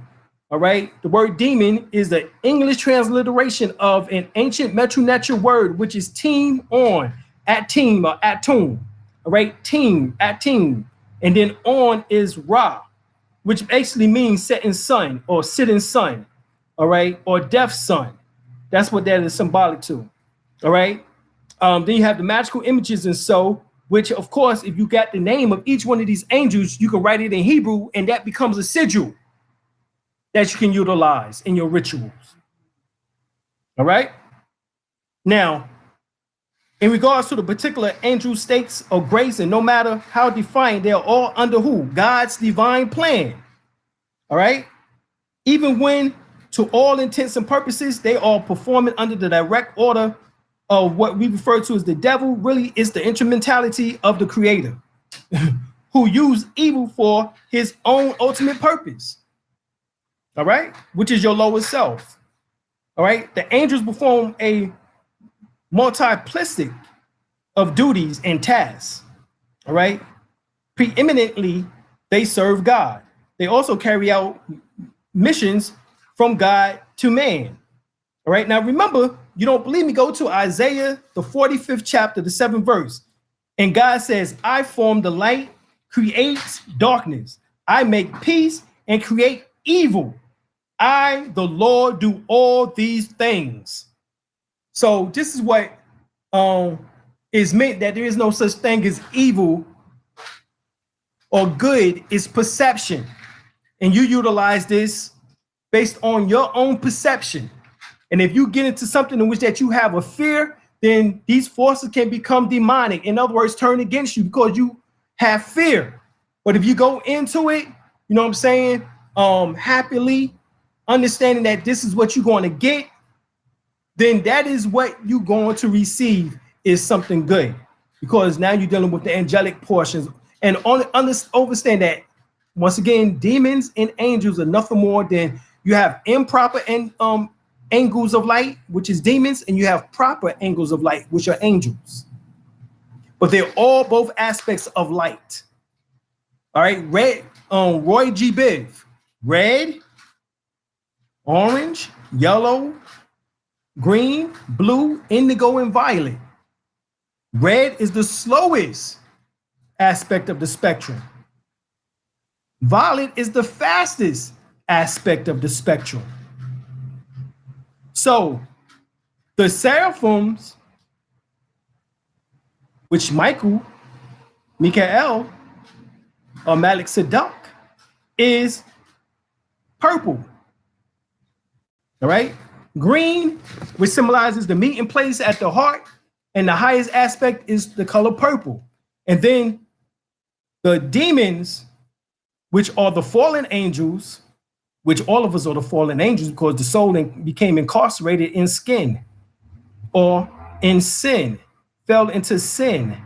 all right. The word demon is the English transliteration of an ancient Metronetian word, which is team on, at team or atum, all right, team, at team. And then on is Ra, which basically means setting sun or sitting sun, all right, or deaf sun. That's what that is symbolic to, all right. Then you have the magical images and so, which of course, if you got the name of each one of these angels, you can write it in Hebrew and that becomes a sigil that you can utilize in your rituals, all right. Now, in regards to the particular angel states of grace, and no matter how defined, they are all under who? God's divine plan, all right. Even when, to all intents and purposes, they are performing under the direct order of what we refer to as the devil, really is the instrumentality of the creator who used evil for his own ultimate purpose, all right, which is your lower self, all right. The angels perform a multiplicity of duties and tasks, all right. Preeminently, they serve God. They also carry out missions from God to man, all right. Now remember, you don't believe me, go to Isaiah, the 45th chapter, the 7th verse. And God says, I form the light, creates darkness. I make peace and create evil. I, the Lord, do all these things. So this is what is meant, that there is no such thing as evil or good is perception. And you utilize this based on your own perception. And if you get into something in which that you have a fear, then these forces can become demonic. In other words, turn against you because you have fear. But if you go into it, you know what I'm saying, happily, understanding that this is what you're going to get, then that is what you're going to receive is something good. Because now you're dealing with the angelic portions. And understand that, once again, demons and angels are nothing more than you have improper angles of light, which is demons, and you have proper angles of light, which are angels. But they're all both aspects of light. All right, Roy G. Biv, red, orange, yellow, green, blue, indigo, and violet. Red is the slowest aspect of the spectrum. Violet is the fastest aspect of the spectrum. So the seraphims, which Mikael, or Malik Sadak, is purple. All right. Green, which symbolizes the meeting place at the heart, and the highest aspect is the color purple. And then the demons, which are the fallen angels, which all of us are the fallen angels because the soul became incarcerated in skin or in sin, fell into sin.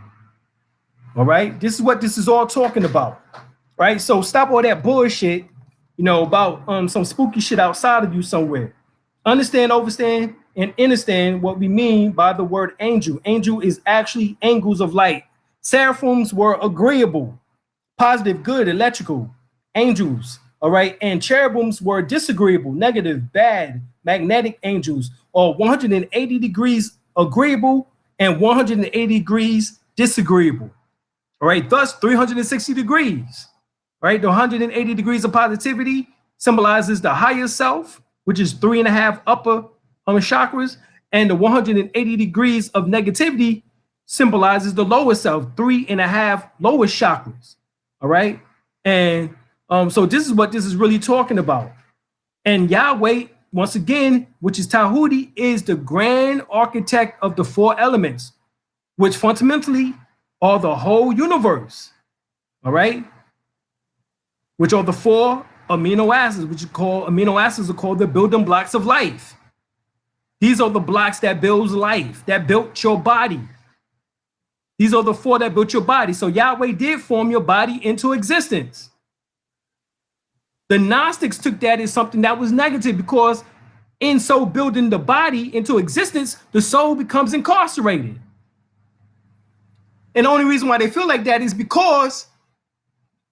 All right. This is what this is all talking about. Right. So stop all that bullshit, you know, about some spooky shit outside of you somewhere. Understand, understand, and understand what we mean by the word angel. Angel is actually angles of light. Seraphims were agreeable, positive, good, electrical angels. All right. And cherubims were disagreeable, negative, bad, magnetic angels, or 180 degrees agreeable and 180 degrees disagreeable. All right. Thus 360 degrees. Right. The 180 degrees of positivity symbolizes the higher self, which is 3.5 upper chakras. And the 180 degrees of negativity symbolizes the lower self, 3.5 lower chakras. All right. And so this is what this is really talking about. And Yahweh, once again, which is Tahuti, is the grand architect of the 4 elements, which fundamentally are the whole universe. All right. Which are the 4 amino acids, which are called amino acids are called the building blocks of life. These are the blocks that builds life, that built your body. These are the 4 that built your body. So Yahweh did form your body into existence. The Gnostics took that as something that was negative because in so building the body into existence, the soul becomes incarcerated. And the only reason why they feel like that is because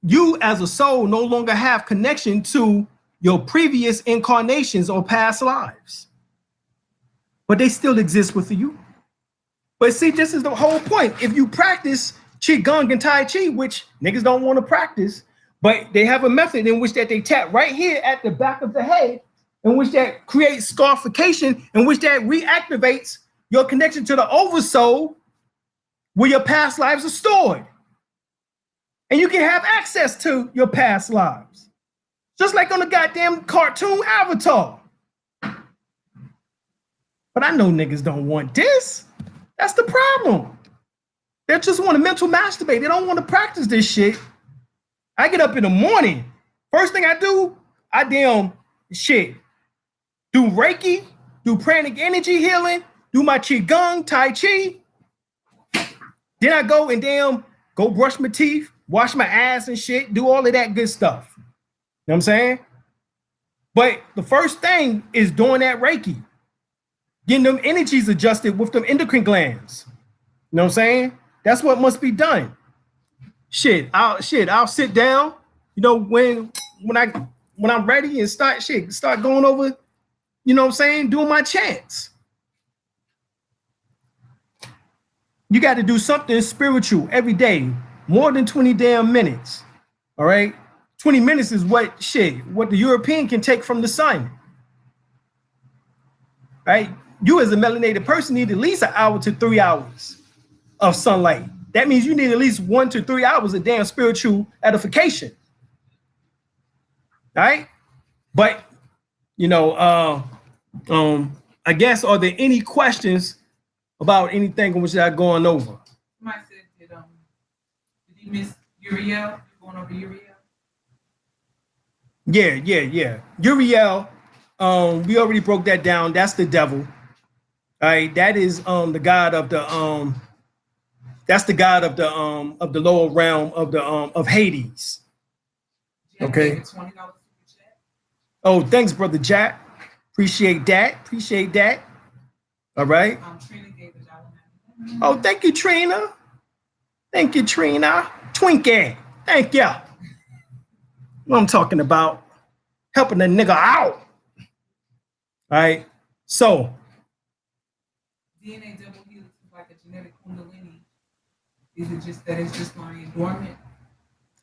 you as a soul no longer have connection to your previous incarnations or past lives. But they still exist with you. But see, this is the whole point. If you practice Qigong and Tai Chi, which niggas don't want to practice, but they have a method in which that they tap right here at the back of the head, in which that creates scarification, in which that reactivates your connection to the oversoul where your past lives are stored. And you can have access to your past lives. Just like on the goddamn cartoon Avatar. But I know niggas don't want this. That's the problem. They just want to mental masturbate. They don't want to practice this shit. I get up in the morning. First thing I do, I do Reiki, do pranic energy healing, do my Qigong, Tai Chi. Then I go and go brush my teeth, wash my ass and shit, do all of that good stuff. You know what I'm saying? But the first thing is doing that Reiki, getting them energies adjusted with them endocrine glands. You know what I'm saying? That's what must be done. I'll sit down, you know, when I'm ready and start going over, you know what I'm saying, doing my chants. You got to do something spiritual every day, more than 20 damn minutes. All right. 20 minutes is what the European can take from the sun. Right? You as a melanated person need at least 1 hour to 3 hours of sunlight that means you need at least 1 to 3 hours of damn spiritual edification. All right. But, you know, I guess, are there any questions about anything which I'm going over? Somebody said, did you miss Uriel? You going over Uriel? Yeah. Uriel, we already broke that down. That's the devil. All right, that is the god of the that's the god of the lower realm of the of Hades. Okay. $20 Oh, thanks, brother Jack. Appreciate that. All right. Trina gave $1. Oh, thank you, Trina. Twinkie. Thank you. What I'm talking about, helping the nigga out. All right. So DNA double helix is like a genetic kundalini. Is it just that it's just lying dormant?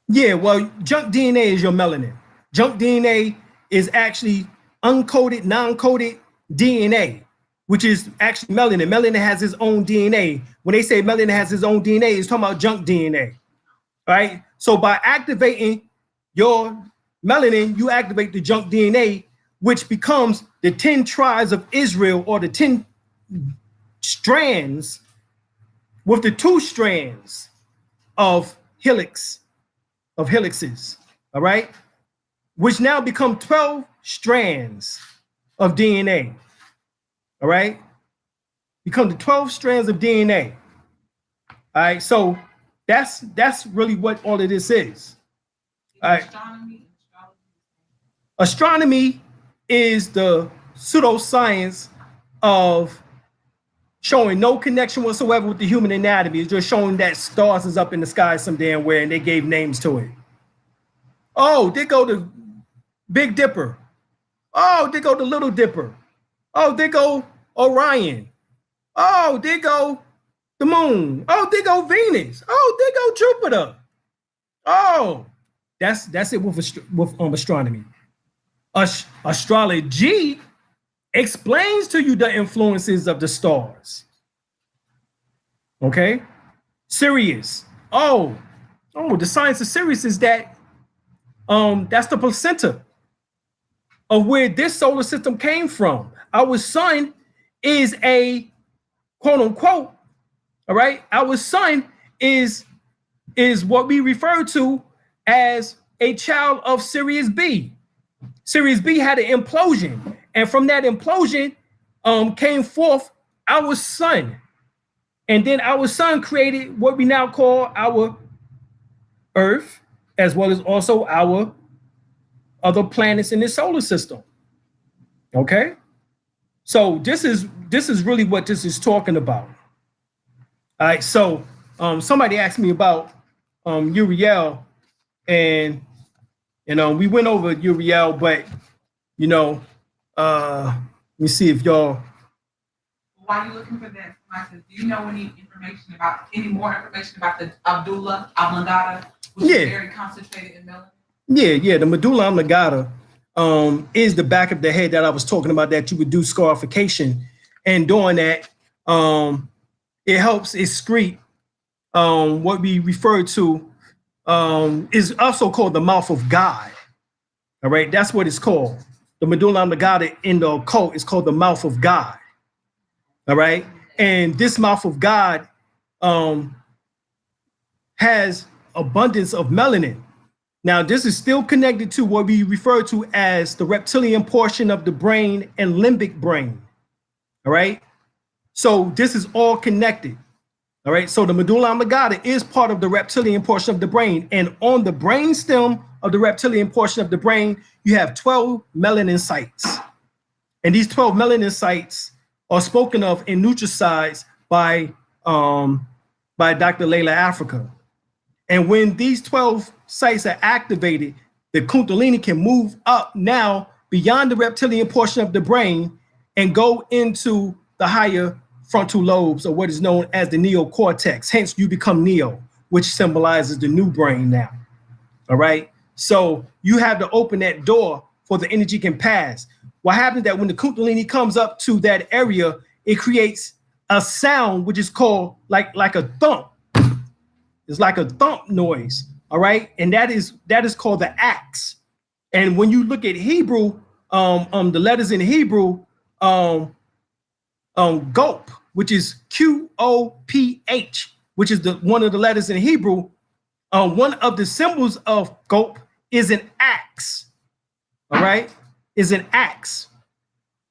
Yeah, well, junk DNA is your melanin. Junk DNA is actually uncoded, non-coded DNA, which is actually melanin. Melanin has its own DNA. When they say melanin has its own DNA, it's talking about junk DNA. All right. So by activating your melanin, you activate the junk DNA, which becomes the 10 tribes of Israel, or the 10 strands with the 2 strands of helices, all right, which now become 12 strands of DNA, all right, become the 12 strands of DNA. All right, so that's really what all of this is. All right. Astronomy is the pseudoscience of showing no connection whatsoever with the human anatomy. It's just showing that stars is up in the sky some damn where, and they gave names to it. Oh, they go to Big Dipper. Oh, they go to Little Dipper. Oh, they go Orion. Oh, they go the moon. Oh, they go Venus. Oh, they go Jupiter. Oh, that's it with astronomy. Astrology explains to you the influences of the stars. Okay, Sirius. Oh, the science of Sirius is that that's the placenta of where this solar system came from. Our sun is a quote unquote, all right. Our sun is what we refer to as a child of Sirius B. Sirius B had an implosion, and from that implosion came forth our sun. And then our sun created what we now call our Earth, as well as also our other planets in the solar system. Okay? So this is really what this is talking about. All right, so somebody asked me about Uriel, and we went over Uriel, but let me see if y'all. While you're looking for that, do you know any more information about the Abdullah oblongata, which is very concentrated in melanin? Yeah, the medulla oblongata is the back of the head that I was talking about, that you would do scarification, and doing that, it helps excrete what we refer to is also called the mouth of God. All right, that's what it's called. The medulla oblongata in the occult is called the mouth of God. All right, and this mouth of God has abundance of melanin. Now, this is still connected to what we refer to as the reptilian portion of the brain and limbic brain. All right, so this is all connected. All right, so the medulla oblongata is part of the reptilian portion of the brain, and on the brain stem of the reptilian portion of the brain, you have 12 melanin sites, and these 12 melanin sites are spoken of in nutricides by Dr. Layla Africa. And when these 12 sites are activated, the Kundalini can move up now beyond the reptilian portion of the brain and go into the higher frontal lobes, or what is known as the neocortex. Hence, you become neo, which symbolizes the new brain now. All right. So you have to open that door for the energy can pass. What happens that when the Kundalini comes up to that area, it creates a sound which is called like a thump. It's like a thump noise. All right. And that is called the axe. And when you look at Hebrew, the letters in Hebrew, gulp, which is QOPH, which is one of the letters in Hebrew. One of the symbols of gulp is an axe. All right, is an axe.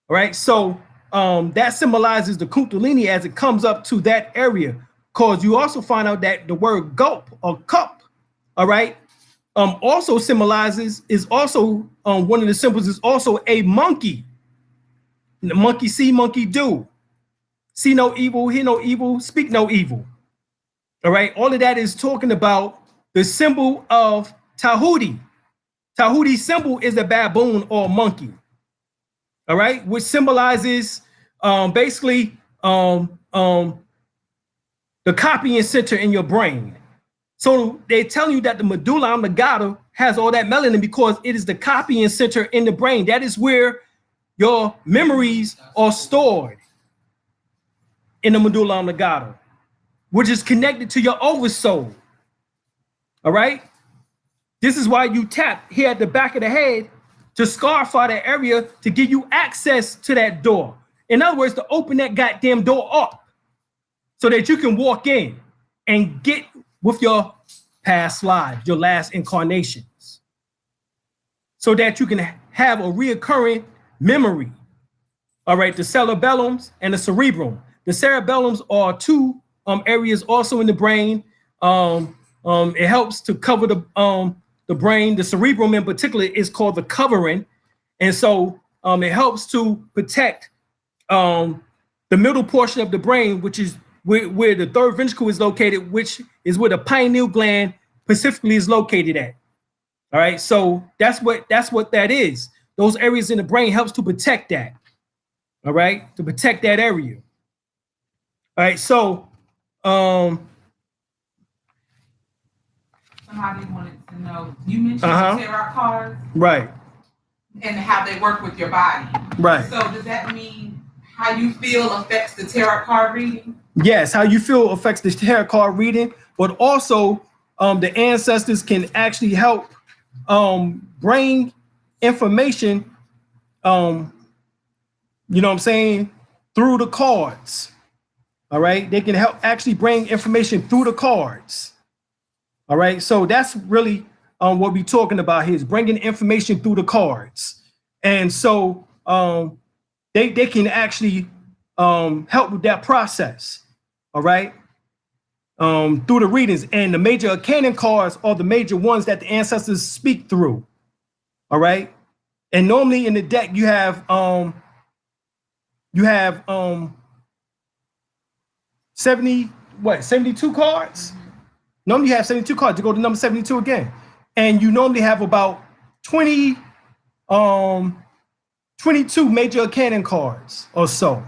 All right, so that symbolizes the Kundalini as it comes up to that area. Because you also find out that the word gulp or cup, all right, also symbolizes, is also one of the symbols is also a monkey. The monkey see, monkey do. See no evil, hear no evil, speak no evil. All right, all of that is talking about the symbol of Tahuti. Tahuti's symbol is a baboon or a monkey. All right, which symbolizes basically the copying center in your brain. So they tell you that the medulla oblongata has all that melanin because it is the copying center in the brain. That is where your memories are stored, in the medulla oblongata, which is connected to your oversoul. All right. This is why you tap here at the back of the head to scarify that area to give you access to that door. In other words, to open that goddamn door up so that you can walk in and get with your past lives, your last incarnations, so that you can have a reoccurring memory. All right, the cerebellums and the cerebrum. The cerebellums are two areas also in the brain. It helps to cover the brain. The cerebrum in particular is called the covering. And so it helps to protect the middle portion of the brain, which is where the third ventricle is located, which is where the pineal gland specifically is located at. All right, so that's what that is. Those areas in the brain helps to protect that. All right, to protect that area. All right, so somebody wanted to know, you mentioned the tarot cards, right, and how they work with your body, right. So does that mean how you feel affects the tarot card reading? Yes, how you feel affects the tarot card reading, but also the ancestors can actually help bring information, you know what I'm saying, through the cards. All right, they can help actually bring information through the cards. All right, so that's really what we're talking about here, is bringing information through the cards. And so they can actually help with that process. All right, through the readings. And the major arcana cards are the major ones that the ancestors speak through. All right, and normally in the deck you have 72 cards. Normally you have 72 cards. To go to number 72 again, and you normally have about 22 major arcana cards or so.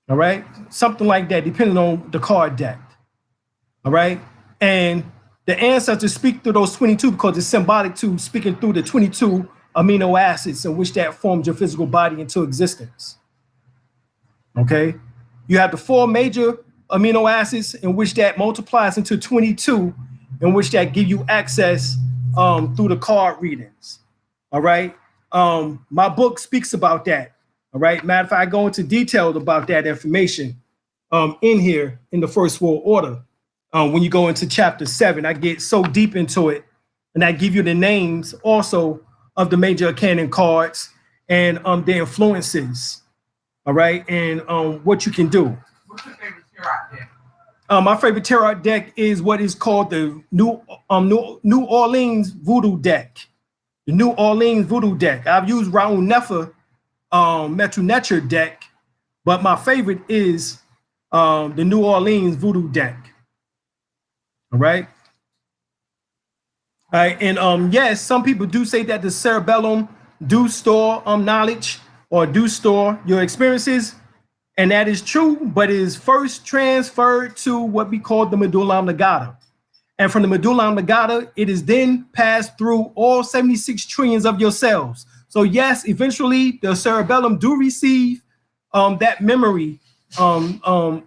All right, something like that, depending on the card deck. All right, and the ancestors speak through those 22 because it's symbolic to speaking through the 22 amino acids in which that formed your physical body into existence. Okay, you have the 4 major amino acids in which that multiplies into 22, in which that give you access through the card readings. All right, my book speaks about that. All right, matter of fact, I go into detail about that information in here in the First World Order. When you go into chapter 7, I get so deep into it, and I give you the names also of the major arcana cards and the influences. All right, and what you can do. What's your favorite tarot deck? My favorite tarot deck is what is called the New Orleans Voodoo deck. The New Orleans Voodoo deck. I've used Raul Nefer Metru Nature deck, but my favorite is the New Orleans Voodoo deck. All right. All right, and yes, some people do say that the cerebellum do store knowledge or do store your experiences, and that is true, but it is first transferred to what we call the medulla oblongata. And from the medulla oblongata, it is then passed through all 76 trillions of your cells. So yes, eventually the cerebellum do receive that memory, all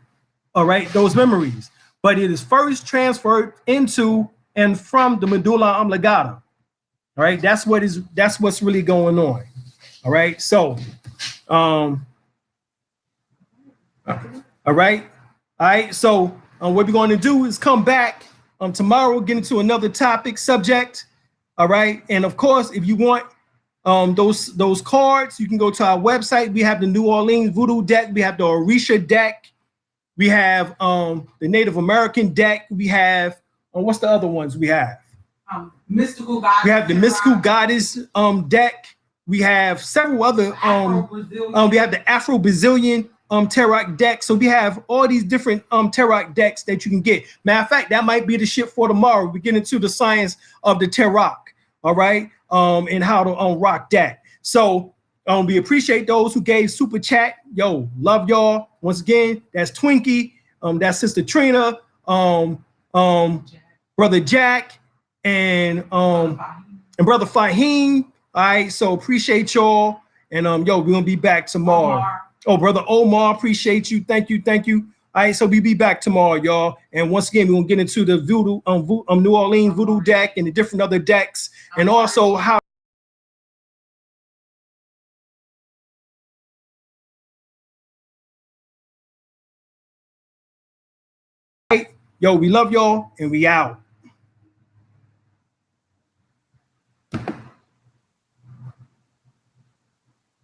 right, those memories. but it is first transferred into and from the medulla oblongata. All right, that's what's really going on. All right, so all right, so what we're going to do is come back tomorrow, get into another topic subject. All right, and of course, if you want those cards, you can go to our website. We have the New Orleans Voodoo deck, we have the Orisha deck, we have the Native American deck, we have what's the other ones we have? Mystical Goddess. We have the Mystical Goddess deck. We have several other we have the Afro-Brazilian tarot deck. So we have all these different tarot decks that you can get. Matter of fact, that might be the shit for tomorrow. We get into the science of the tarot, all right, and how to rock that. So we appreciate those who gave super chat. Yo, love y'all. Once again, that's Twinkie, that's Sister Trina, Brother Jack, and Brother Fahim. All right, so appreciate y'all, and yo, we're gonna be back tomorrow. Oh, Brother Omar, appreciate you. Thank you. All right, so we'll be back tomorrow, y'all. And once again, we're gonna get into the voodoo, New Orleans voodoo deck and the different other decks, and also how. Yo, we love y'all, and we out.